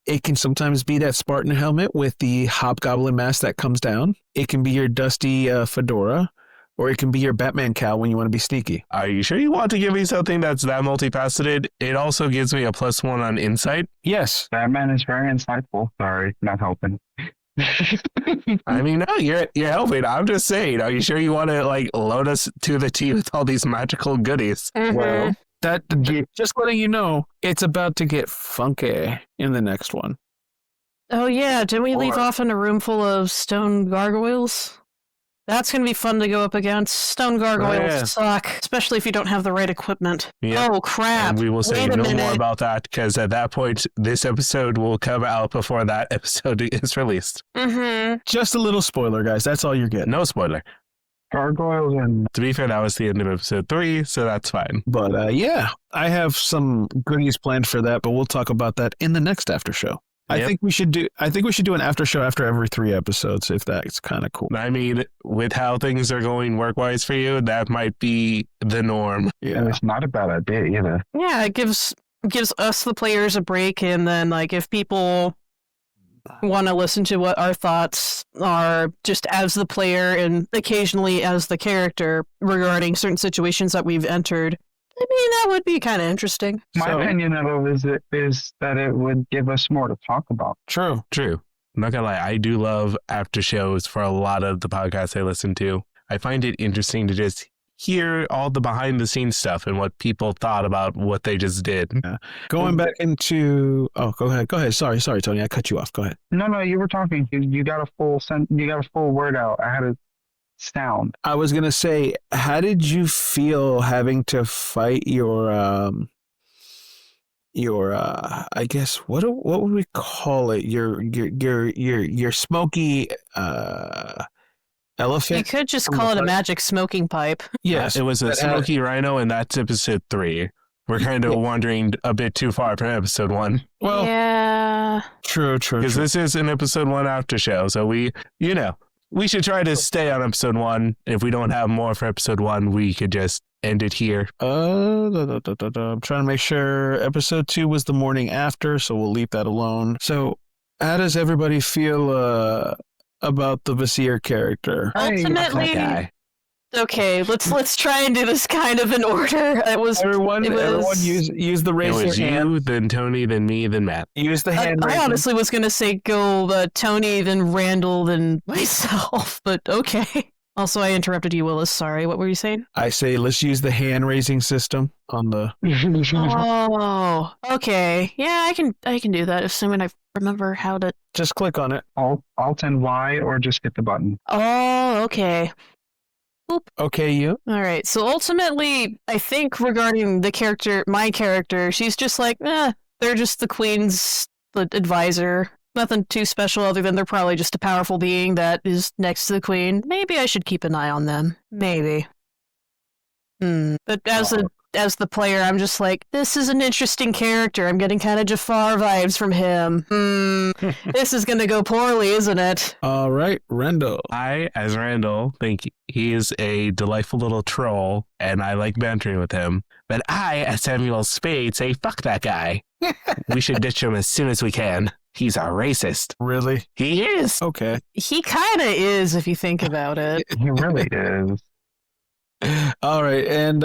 It can sometimes be that Spartan helmet with the hobgoblin mask that comes down. It can be your dusty fedora, or it can be your Batman cowl when you want to be sneaky. Are you sure you want to give me something that's that multifaceted? It also gives me a +1 on insight. Yes. Batman is very insightful. Sorry, not helping. I mean, no, you're helping. I'm just saying. Are you sure you want to like load us to the tea with all these magical goodies? Well, That just letting you know, it's about to get funky in the next one. Oh yeah, didn't we leave Or- off in a room full of stone gargoyles? That's gonna be fun to go up against. Stone gargoyles yeah. suck, especially if you don't have the right equipment. Yeah. Oh crap! And we will say Wait a no more minute. about that because at that point, this episode will come out before that episode is released. Mm-hmm. Just a little spoiler, guys. That's all you're getting. No spoiler. gargoyles and To be fair, that was the end of episode 3, so that's fine. But yeah, I have some goodies planned for that, but we'll talk about that in the next after show. I Yep. think we should do an after show after every 3 episodes, if that's kind of cool. I mean, with how things are going work-wise for you, that might be the norm. Yeah. it's not a bad idea either. Yeah, it gives us the players a break, and then like if people want to listen to what our thoughts are just as the player and occasionally as the character regarding certain situations that we've entered, I mean, that would be kind of interesting. My So- opinion of it is that it would give us more to talk about. True. True. I'm not gonna lie, I do love after shows for a lot of the podcasts I listen to. I find it interesting to just hear all the behind the scenes stuff and what people thought about what they just did. Going back into go ahead. Sorry, Tony, I cut you off. Go ahead. No, you were talking. You got a full word out. I had a sound. I was gonna say, how did you feel having to fight your I guess what would we call it? Your smoky You elephant? could just From call the it a first- magic smoking pipe. Yes. It was a that had- smoky rhino, and that's episode 3. We're kind of wandering a bit too far from episode 1 Well, yeah. true. because this is an episode 1 after show. So we should try to stay on episode 1. If we don't have more for episode 1, we could just end it here. I'm trying to make sure episode 2 was the morning after, so we'll leave that alone. So, how does everybody feel about the Vizier character? Hey, Ultimately, That guy. Okay, let's try and do this kind of in order. Everyone was- use the It raise was your hand. you, then Tony, then me, then Matt. Use the hand I raising. honestly was gonna say go Tony, then Randall, then myself, but okay. Also, I interrupted you, Willis. Sorry, what were you saying? I say let's use the hand raising system on the. Oh, okay. Yeah, I can do that, assuming I remember how to. Just click on it. Alt and Y, or just hit the button. Oh, okay. Okay, you. All right. So ultimately, I think regarding my character, she's just like, they're just the queen's advisor. Nothing too special other than they're probably just a powerful being that is next to the queen. Maybe I should keep an eye on them. Maybe. But as the player, I'm just like, this is an interesting character. I'm getting kind of Jafar vibes from him. This is gonna go poorly, isn't it? All right, Randall. I, as Randall, think he is a delightful little troll, and I like bantering with him. But I, as Samuel Spade, say, fuck that guy. We should ditch him as soon as we can. He's a racist. Really? He is. Okay. He kind of is, if you think about it. He really is. All right, and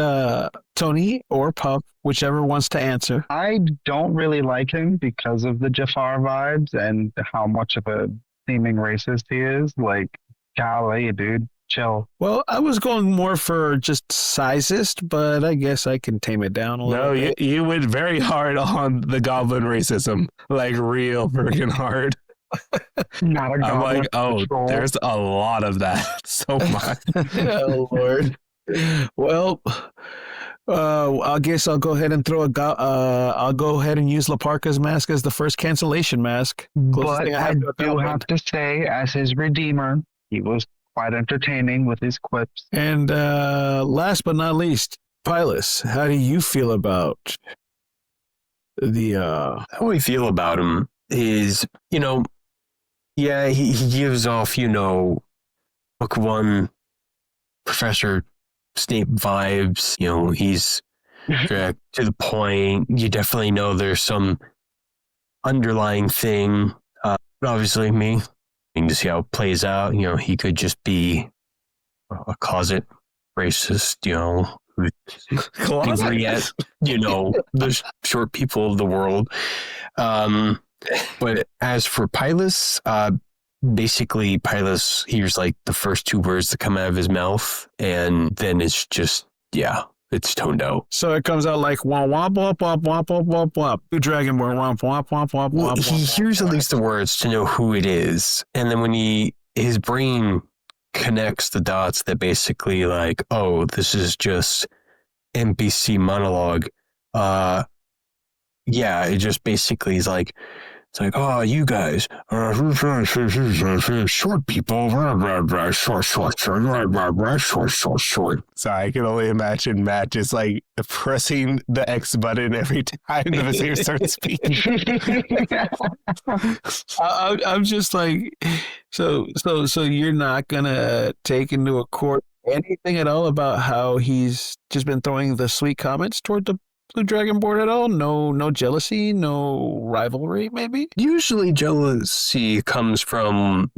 Tony or Pup, whichever wants to answer. I don't really like him because of the Jafar vibes and how much of a seeming racist he is. Like, golly, dude, chill. Well, I was going more for just sizist, but I guess I can tame it down a little No, bit. you went very hard on the goblin racism. Like, real freaking hard. Not a I'm goblin like, oh, troll. there's a lot of that. So much. Oh Lord. Well, I guess I'll go ahead and I'll go ahead and use Laparca's mask as the first cancellation mask. Closest But thing I to that do one. have to say, as his redeemer, he was quite entertaining with his quips. And last but not least, Pilus, how do you feel about the How I feel about him is, yeah, he gives off, book one Professor Snape vibes. He's direct to the point. You definitely know there's some underlying thing. But obviously, me, to see how it plays out. He could just be a closet racist, angry at, the short people of the world. But as for Pilus, basically Pilus hears like the first two words that come out of his mouth, and then it's just, it's toned out. so it comes out like womp womp womp womp womp womp womp womp. You dragonborn womp womp womp womp Well, womp. he womp, hears at womp. least the words to know who it is, and then when his brain connects the dots that basically like, oh, this is just NPC monologue. It just basically is like, it's like, oh, you guys are short people, short. So I can only imagine Matt just like pressing the X button every time the Vizier starts speaking. I'm just like, so you're not gonna take into account anything at all about how he's just been throwing the sweet comments toward the Blue Dragonborn at all? No jealousy, no rivalry, maybe? Usually jealousy comes from,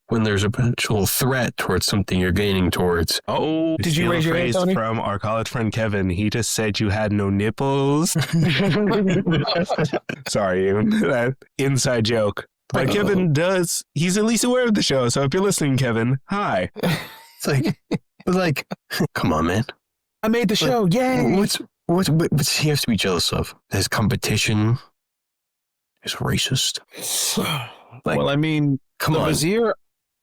when there's a potential threat towards something you're gaining towards. Oh, Did you steal a raise your hand, phrase Tony? from our college friend Kevin? He just said you had no nipples. Sorry, that inside joke. But Kevin does. He's at least aware of the show. So if you're listening, Kevin, hi. It's like, come on, man. I made the show, yay! What's he has to be jealous of? His competition is racist. Like, Well, I mean, come the on. Vizier,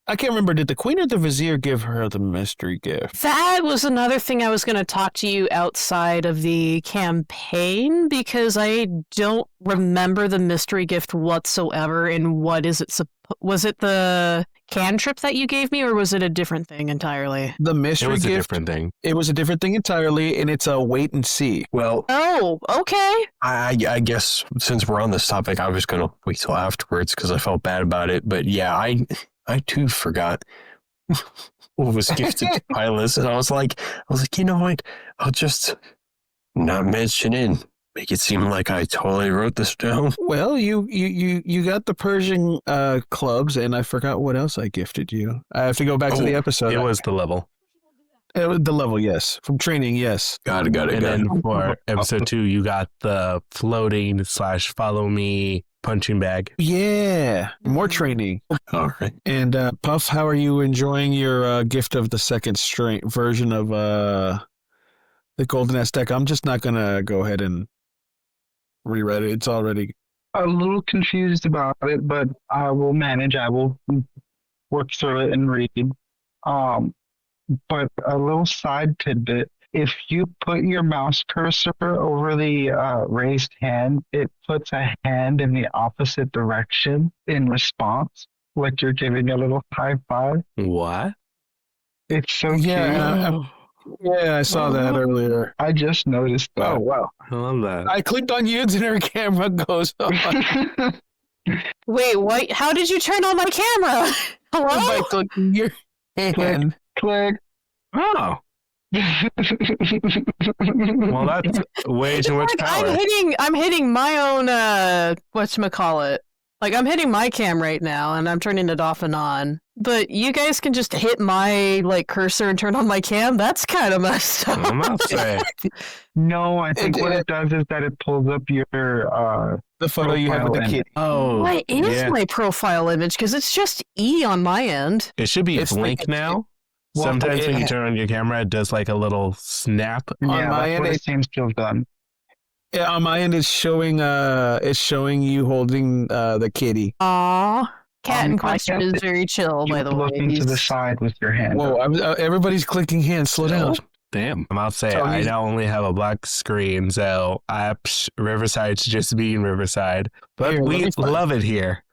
I can't remember, did the Queen or the Vizier give her the mystery gift? That was another thing I was going to talk to you outside of the campaign because I don't remember the mystery gift whatsoever. And what is it? Was it the cantrip that you gave me, or was it a different thing entirely? The It mystery was a gift, different thing. it was a different thing entirely, and it's a wait and see. Well, Oh, okay. I guess since we're on this topic, I was going to wait till afterwards because I felt bad about it. But yeah, I too forgot what was gifted to Pilus, and I was like, you know what? I'll just not mention it. Make it seem like I totally wrote this down. Well, you got the Persian clubs, and I forgot what else I gifted you. I have to go back to the episode. It was the level. The level, yes. From training, yes. Got it. And then for episode 2, you got the floating / follow me punching bag. Yeah, more training. All right. And Puff, how are you enjoying your gift of the second version of the Golden S deck? I'm just not gonna go ahead and reread it. It's already A little confused about it, but I will manage. I will work through it and read. But a little side tidbit. If you put your mouse cursor over the raised hand, it puts a hand in the opposite direction in response, like you're giving a little high five. What? It's so Yeah, cute. yeah. I saw that earlier. I just noticed that. Oh wow! I love that. I clicked on Yude's and her camera goes on. Wait, what? How did you turn on my camera? By Hello? clicking your hand. Click. Oh, well, that's way too much Like, power. I'm hitting my own whatchamacallit. Like I'm hitting my cam right now and I'm turning it off and on. But you guys can just hit my like cursor and turn on my cam. That's kind of messed up. I'm not saying. No, I think what it does is that it pulls up your The photo you have with the Profile kid. Oh, What is yeah. my profile image? Because it's just E on my end. It should be It's blink like- now. Well, Sometimes when it- you turn on your camera, it does like a little snap. On yeah, my that's end, what it- it seems to have done. Yeah, on my end, it's showing you holding the kitty. Aw. Cat in I question guess is very chill, You by the way. looking to the He's- side with your hand. Whoa! up. Everybody's clicking hands. Slow down. Damn. I'm about to say, So I he's- now only have a black screen, so Riverside's just being Riverside. But Here, let we me find- love it here.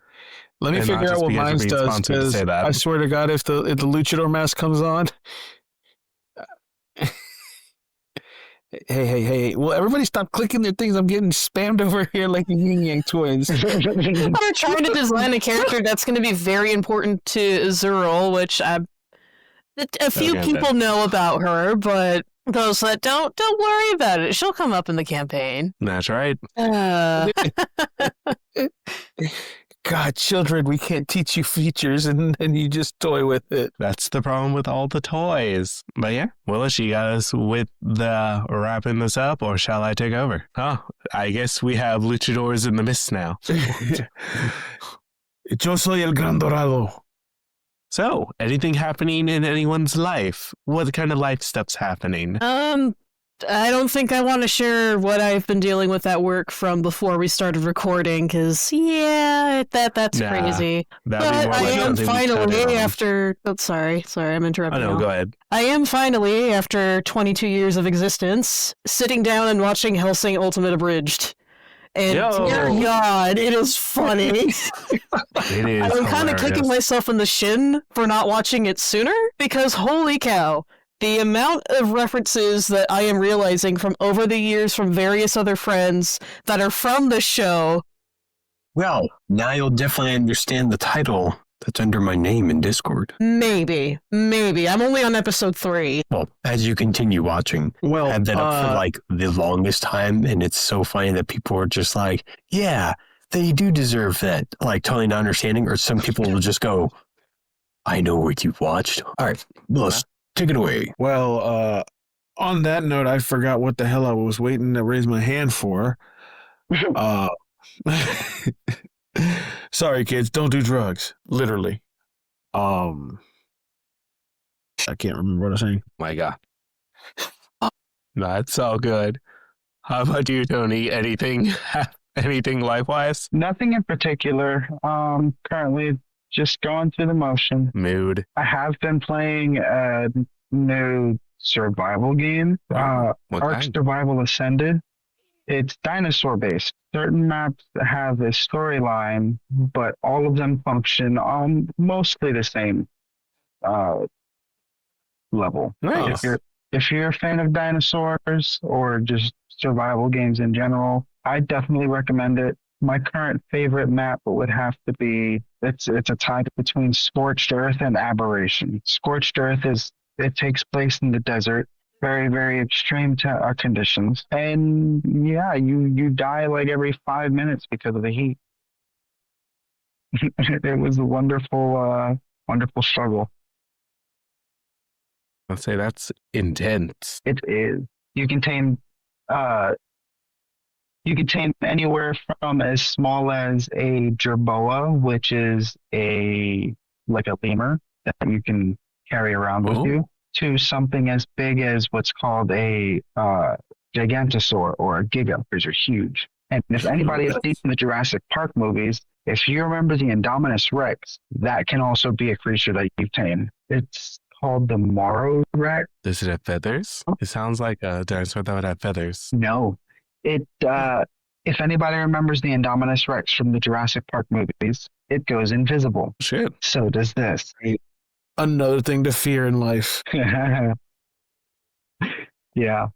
Let me And not figure out just what because we're mine being does, sponsored to because say that. I swear to God, if the luchador mask comes on, hey! Well, everybody stop clicking their things. I'm getting spammed over here like the Yin Yang twins. I'm trying to design a character that's going to be very important to Zerul, which a few Okay, people know about her, but those that don't worry about it. She'll come up in the campaign. That's right. God, children, we can't teach you features, and you just toy with it. That's the problem with all the toys. But yeah, Willis, you got us with the wrapping this up, or shall I take over? Oh, I guess we have luchadors in the mist now. Yo soy el Gran Dorado. So, anything happening in anyone's life? What kind of life stuff's happening? I don't think I want to share what I've been dealing with at work from before we started recording, because yeah, that's Nah, crazy. That'd be But more I like am something we cut in finally on. after. Oh, sorry, I'm Oh interrupting. no, you. go ahead. I am finally, after 22 years of existence, sitting down and watching Hellsing Ultimate Abridged. And Yo. dear God, it is funny. It is. I'm kind of kicking hilarious. myself in the shin for not watching it sooner, because holy cow, the amount of references that I am realizing from over the years from various other friends that are from the show. Well, now you'll definitely understand the title that's under my name in Discord. Maybe. I'm only on episode 3. Well, as you continue watching, Well, I have that up for like the longest time, and it's so funny that people are just like, yeah, they do deserve that, like totally not understanding, or some people will just go, I know what you watched. All right, Willis, take it away. Well, on that note, I forgot what the hell I was waiting to raise my hand for. Sorry, kids, don't do drugs. Literally. I can't remember what I was saying. My God. That's all good. How about you, Tony? Anything life-wise? Nothing in particular. Currently just going through the motion. Mood. I have been playing a new survival game, What Ark kind? Survival Ascended. It's dinosaur based. Certain maps have a storyline, but all of them function on mostly the same level. Nice. If you're a fan of dinosaurs or just survival games in general, I definitely recommend it. My current favorite map would have to be it's a tie between Scorched Earth and Aberration. Scorched Earth takes place in the desert, very very extreme conditions, and yeah, you die like every 5 minutes because of the heat. It was a wonderful struggle. I'll say that's intense. It is. You can tame anywhere from as small as a jerboa, which is like a lemur that you can carry around with Oh. you, to something as big as what's called a gigantosaur or a giga. These are huge. And if anybody has seen the Jurassic Park movies, if you remember the Indominus Rex, that can also be a creature that you've tamed. It's called the Moro Rex. Does it have feathers? It sounds like a dinosaur that would have feathers. No, if anybody remembers the Indominus Rex from the Jurassic Park movies, it goes invisible. Shit. So does this. Another thing to fear in life. Yeah.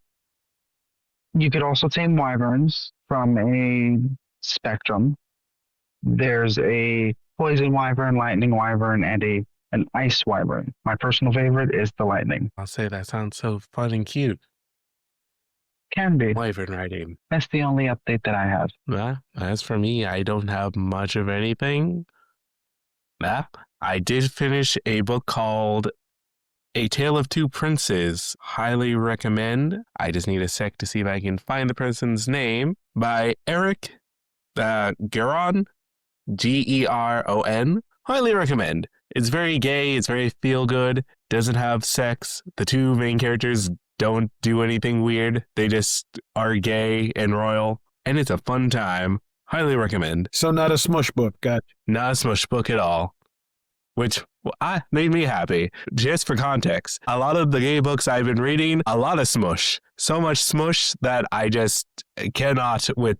You could also tame wyverns from a spectrum. There's a poison wyvern, lightning wyvern, and an ice wyvern. My personal favorite is the lightning. I'll say that sounds so fun and cute. Can be. Wyvern riding. That's the only update that I have. As for me, I don't have much of anything. I did finish a book called A Tale of Two Princes. Highly recommend. I just need a sec to see if I can find the person's name. By Eric Geron, Geron. Highly recommend. It's very gay. It's very feel good. Doesn't have sex. The two main characters don't do anything weird. They just are gay and royal. And it's a fun time. Highly recommend. So not a smush book. Gotcha. Not a smush book at all. Which made me happy. Just for context, a lot of the gay books I've been reading, a lot of smush. So much smush that I just cannot with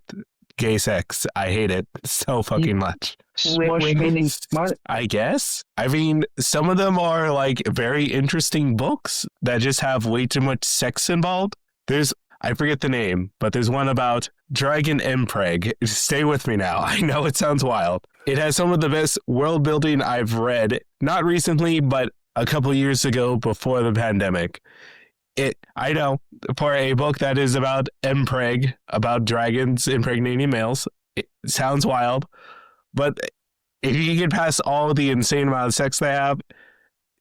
gay sex. I hate it so fucking much. Smush meaning smart. I guess. I mean, some of them are like very interesting books that just have way too much sex involved. I forget the name, but there's one about Dragon Empreg. Stay with me now. I know it sounds wild. It has some of the best world building I've read, not recently, but a couple years ago before the pandemic. I know, for a book that is about Empreg, about dragons impregnating males, it sounds wild, but if you can get past all the insane amount of sex they have,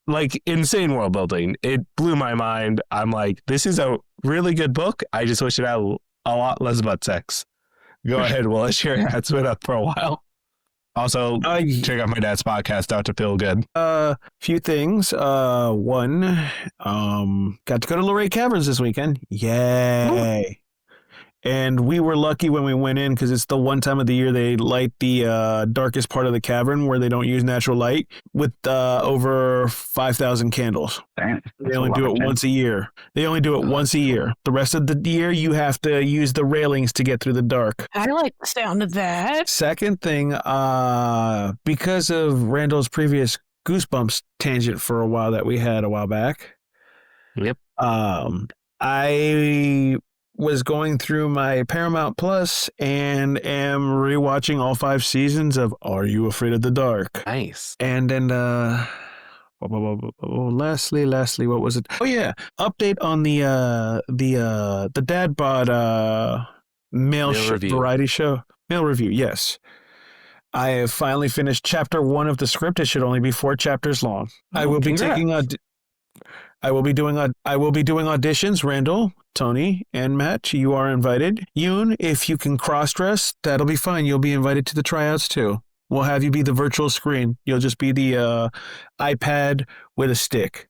like insane world building, it blew my mind. I'm like, this is a really good book. I just wish it had a lot less butt sex. Go ahead, Willis. Your hat's been up for a while. Also, check out my dad's podcast, Out to Feel Good. Few things. One, got to go to Luray Caverns this weekend. Yay. And we were lucky when we went in because it's the one time of the year they light the darkest part of the cavern where they don't use natural light with over 5,000 candles. Damn, They only do it once a year. The rest of the year, you have to use the railings to get through the dark. I like the sound of that. Second thing, because of Randall's previous Goosebumps tangent for a while that we had a while back. Yep. I was going through my Paramount Plus and am rewatching all 5 seasons of Are You Afraid of the Dark? Nice. And then, lastly, what was it? Oh yeah, update on the Dad Bod mail review. variety show. Mail review, yes. I have finally finished chapter 1 of the script. It should only be 4 chapters long. I will be doing auditions. Randall, Tony, and Matt, you are invited. Yoon, if you can cross-dress, that'll be fine. You'll be invited to the tryouts too. We'll have you be the virtual screen. You'll just be the iPad with a stick.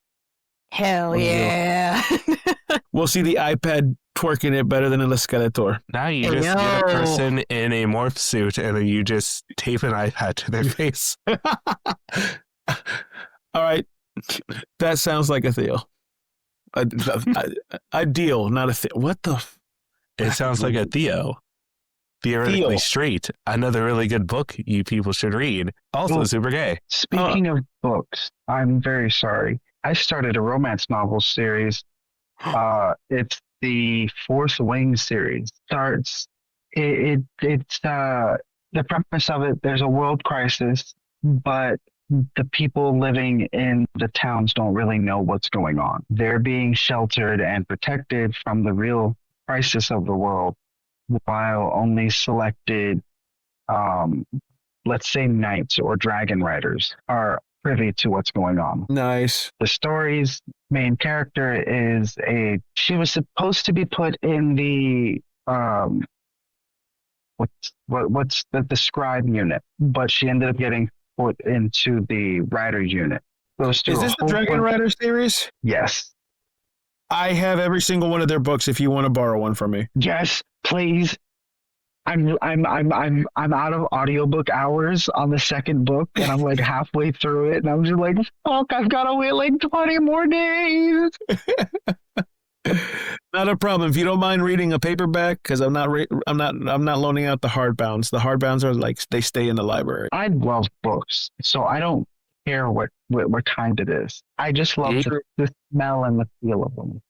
Hell yeah. We'll see the iPad twerking it better than an Skeletor. Now you just get a person in a morph suit and then you just tape an iPad to their face. All right. That sounds like a deal. A deal, not a thing. What the? It sounds like a Theo. Theoretically Straight. Another really good book you people should read. Also super gay. Speaking of books, I'm very sorry. I started a romance novel series. It's the Fourth Wing series. It's the premise of it. There's a world crisis, but the people living in the towns don't really know what's going on. They're being sheltered and protected from the real crisis of the world, while only selected, let's say, knights or dragon riders are privy to what's going on. Nice. The story's main character is she was supposed to be put in the what's the scribe unit, but she ended up getting put into the writer unit. Is this the Dragon Rider series? Yes. I have every single one of their books if you want to borrow one from me. Yes, please. I'm out of audiobook hours on the second book, and I'm like halfway through it, and I'm just like, fuck, I've got to wait like 20 more days. Not a problem. If you don't mind reading a paperback, because I'm not loaning out the hardbounds. The hardbounds are like they stay in the library. I love books, so I don't care what kind it is. I just love the smell and the feel of them.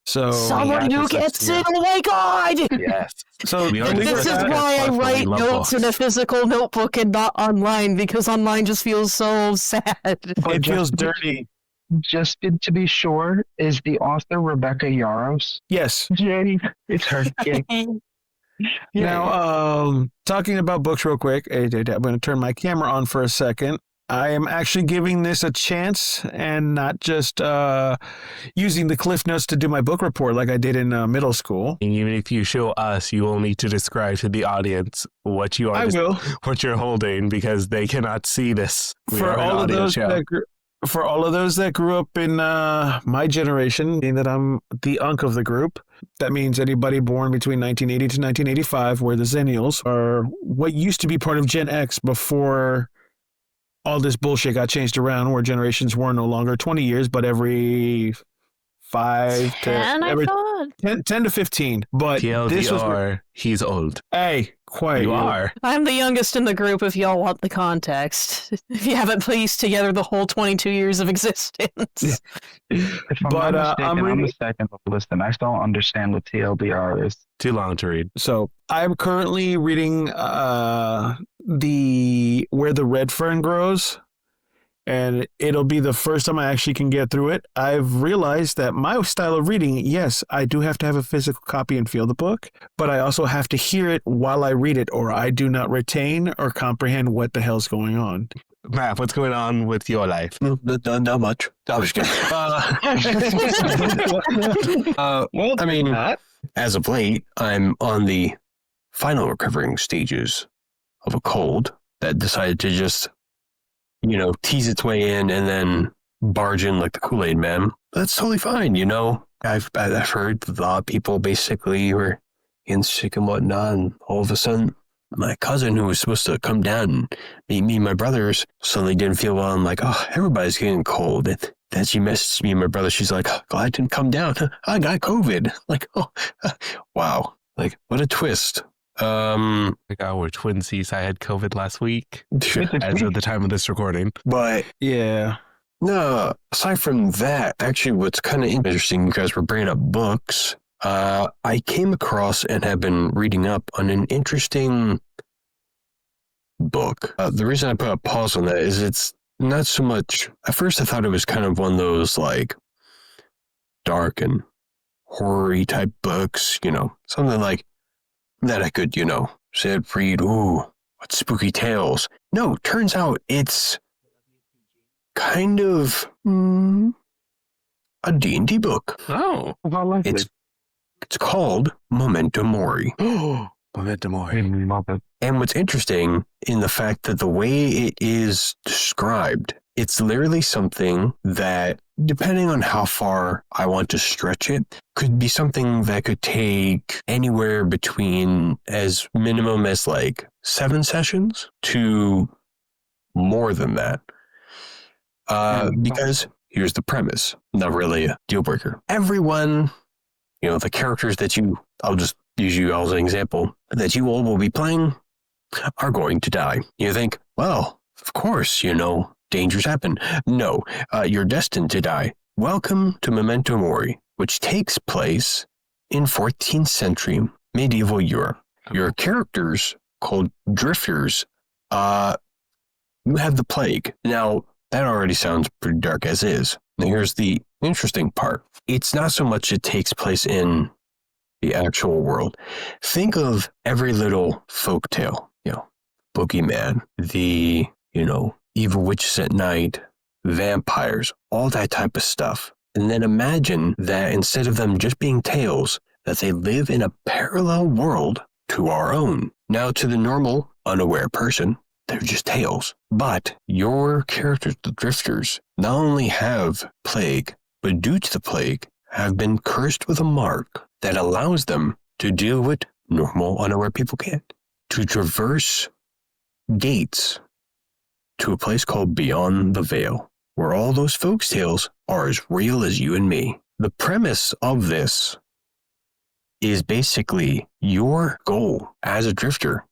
So someone who gets it. Oh my god! Yes. So this is why I write notes in a physical notebook and not online, because online just feels so sad. It feels dirty. Just to be sure, is the author Rebecca Yarros? Yes. Yay! It's her. Yay. Now, talking about books real quick, I'm going to turn my camera on for a second. I am actually giving this a chance and not just using the Cliff Notes to do my book report like I did in middle school. And even if you show us, you will need to describe to the audience what you are. What you're holding, because they cannot see this. For all of those that grew up in my generation, being that I'm the unk of the group, that means anybody born between 1980 to 1985, where the Zennials are what used to be part of Gen X before all this bullshit got changed around, where generations were no longer 20 years, but every 10 to 15. But this was he's old. Hey, quiet. You are. I'm the youngest in the group if y'all want the context. If you haven't pieced together the whole 22 years of existence. If I'm not mistaken, I'm the second on the list, and I still don't understand what TLDR is. Too long to read. So I'm currently reading the Where the Red Fern Grows, and it'll be the first time I actually can get through it. I've realized that my style of reading, yes, I do have to have a physical copy and feel the book, but I also have to hear it while I read it, or I do not retain or comprehend what the hell's going on. Matt, what's going on with your life? Not much. I was kidding. Well, I mean, as of late, I'm on the final recovering stages of a cold that decided to just, tease its way in and then barge in like the Kool-Aid man. That's totally fine, I've heard that a lot of people basically were getting sick and whatnot, and all of a sudden, my cousin, who was supposed to come down and meet me and my brothers, suddenly didn't feel well. I'm like, oh, everybody's getting cold. And then she messaged me and my brother. She's like, oh, glad I didn't come down. I got COVID. Like, oh, wow. Like, what a twist. Like our twinsies, I had COVID last week, as of the time of this recording. But yeah. No, aside from that, actually what's kind of interesting, you guys were bringing up books. I came across and have been reading up on an interesting book. The reason I put a pause on that is it's not so much, at first I thought it was kind of one of those like dark and horror-y type books, something like that I could, sit, read, ooh, what spooky tales. No, turns out it's kind of a D&D book. Oh. It's called Memento Mori. Oh, Memento Mori. Love it. And what's interesting in the fact that the way it is described, it's literally something that, depending on how far I want to stretch it, could be something that could take anywhere between as minimum as like 7 sessions to more than that. Because here's the premise, not really a deal breaker. Everyone, the characters that I'll just use you as an example, that you all will be playing are going to die. You think, well, of course, dangers happen. No, you're destined to die. Welcome to Memento Mori, which takes place in 14th century medieval Europe. Your characters, called drifters, you have the plague. Now, that already sounds pretty dark as is. Now, here's the interesting part. It's not so much it takes place in the actual world. Think of every little folktale, boogeyman, the, evil witches at night, vampires, all that type of stuff. And then imagine that instead of them just being tales, that they live in a parallel world to our own. Now, to the normal, unaware person, they're just tales. But your characters, the Drifters, not only have plague, but due to the plague, have been cursed with a mark that allows them to deal with normal, unaware people can't. To traverse gates to a place called Beyond the Veil, where all those folks' tales are as real as you and me. The premise of this is basically your goal as a Drifter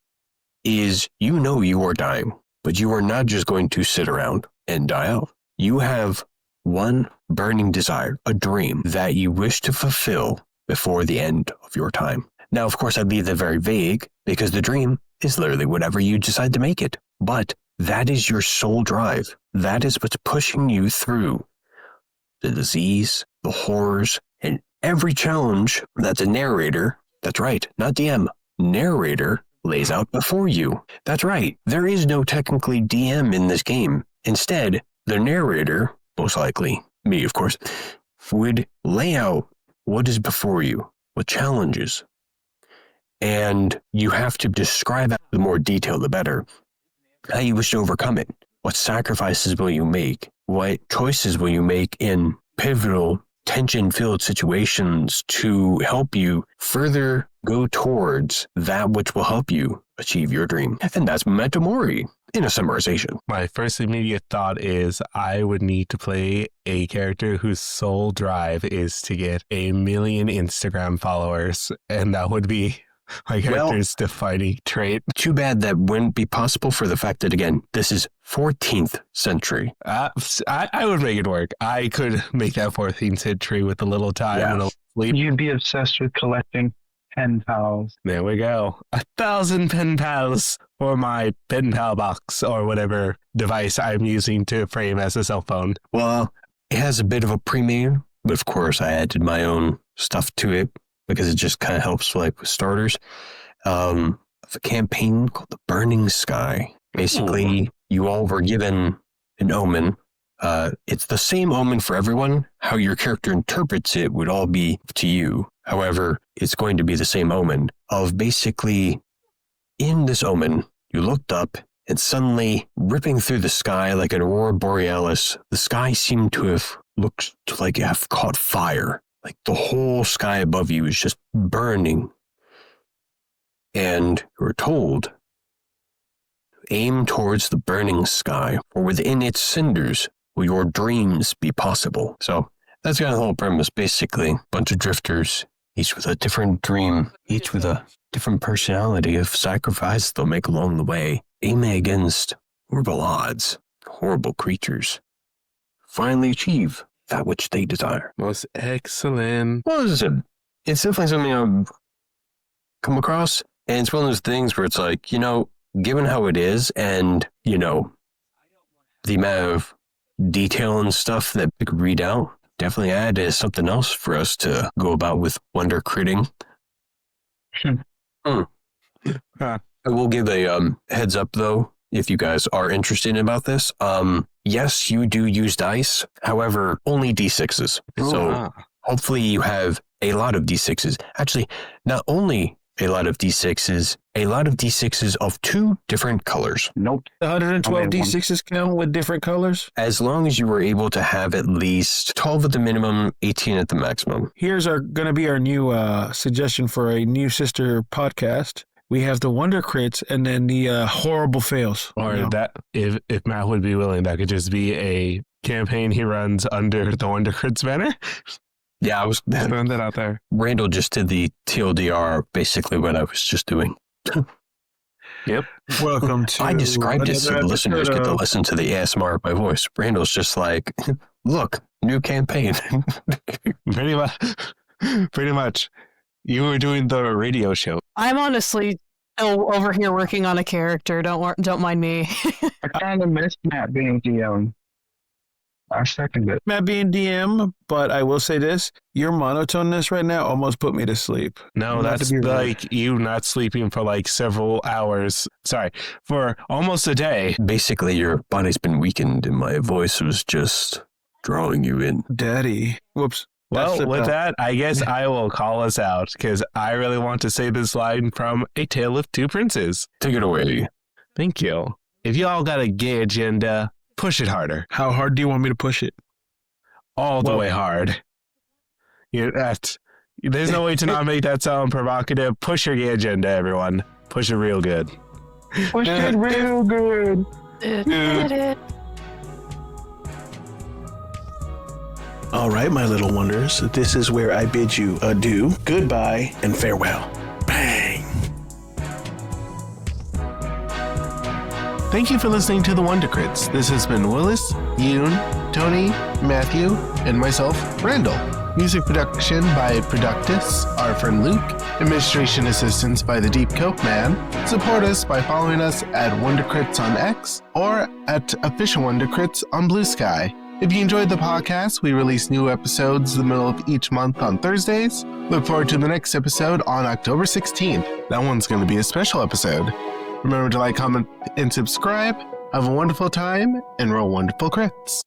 is you know you are dying, but you are not just going to sit around and die out. You have one burning desire, a dream that you wish to fulfill before the end of your time. Now, of course, I leave that very vague because the dream is literally whatever you decide to make it. But that is your sole drive. That is what's pushing you through the disease, the horrors, and every challenge that the narrator, that's right, not DM, narrator lays out before you. That's right, there is no technically DM in this game. Instead, the narrator, most likely, me of course, would lay out what is before you, what challenges. And you have to describe it, the more detail, the better. How you wish to overcome it. What sacrifices will you make? What choices will you make in pivotal, tension-filled situations to help you further go towards that which will help you achieve your dream? And that's Memento Mori in a summarization. My first immediate thought is I would need to play a character whose sole drive is to get 1 million Instagram followers, and that would be my character's defining trait. Too bad that wouldn't be possible for the fact that, again, this is 14th century. I would make it work. I could make that 14th century with a little time and a little sleep. You'd be obsessed with collecting pen pals. There we go. 1,000 pen pals for my pen pal box or whatever device I'm using to frame as a cell phone. Well, it has a bit of a pre-made, but of course I added my own stuff to it, because it just kind of helps like with starters. A campaign called The Burning Sky. Basically, you all were given an omen. It's the same omen for everyone. How your character interprets it would all be up to you. However, it's going to be the same omen of basically, in this omen, you looked up and suddenly ripping through the sky like an aurora borealis, the sky seemed to have looked like it have caught fire. Like the whole sky above you is just burning. And you were told to aim towards the burning sky, for within its cinders will your dreams be possible. So that's kind of the whole premise. Basically, a bunch of drifters, each with a different dream, each with a different personality of sacrifice they'll make along the way, aiming against horrible odds, horrible creatures, finally achieve that which they desire. Most excellent. Well, listen, it's definitely something I've come across, and it's one of those things where it's like, given how it is, and, the amount of detail and stuff that we could read out, definitely add as something else for us to go about with Wonder Critting. I will give a heads up, though, if you guys are interested about this. Yes, you do use dice. However, only D6s. So hopefully you have a lot of D6s. Actually, not only a lot of D6s, a lot of D6s of 2 different colors. Nope. 112 D6s count with different colors? As long as you were able to have at least 12 at the minimum, 18 at the maximum. Here's going to be our new suggestion for a new sister podcast. We have the Wonder Crits and then the horrible fails. Or that, if Matt would be willing, that could just be a campaign he runs under the Wonder Crits banner. Yeah, I was throwing that out there. Randall just did the TLDR, basically what I was just doing. Yep. Welcome to... I described it so the listeners get to listen to the ASMR of my voice. Randall's just like, look, new campaign. Pretty much. You were doing the radio show. I'm honestly still over here working on a character. Don't mind me. I kind of missed Matt being DM. I second it. Matt being DM, but I will say this: your monotoneness right now almost put me to sleep. No, Not to that's be rude. like you not sleeping for like several hours. Sorry, for almost a day. Basically, your body's been weakened and my voice was just drawing you in. Daddy. Whoops. Well, That's with the- that, I guess I will call us out because I really want to say this line from A Tale of Two Princes. Take it away. Thank you. If you all got a gay agenda, push it harder. How hard do you want me to push it? All the Well- way hard. There's no way to not make that sound provocative. Push your gay agenda, everyone. Push it real good. Push it real good. All right, my little wonders, this is where I bid you adieu, goodbye, and farewell. Bang! Thank you for listening to the Wonder Crits. This has been Willis, Yoon, Tony, Matthew, and myself, Randall. Music production by Productus, our friend Luke. Administration assistance by the Deep Coke Man. Support us by following us at Wonder Crits on X or at Official Wonder Crits on Blue Sky. If you enjoyed the podcast, we release new episodes the middle of each month on Thursdays. Look forward to the next episode on October 16th. That one's going to be a special episode. Remember to like, comment, and subscribe. Have a wonderful time and roll wonderful crits.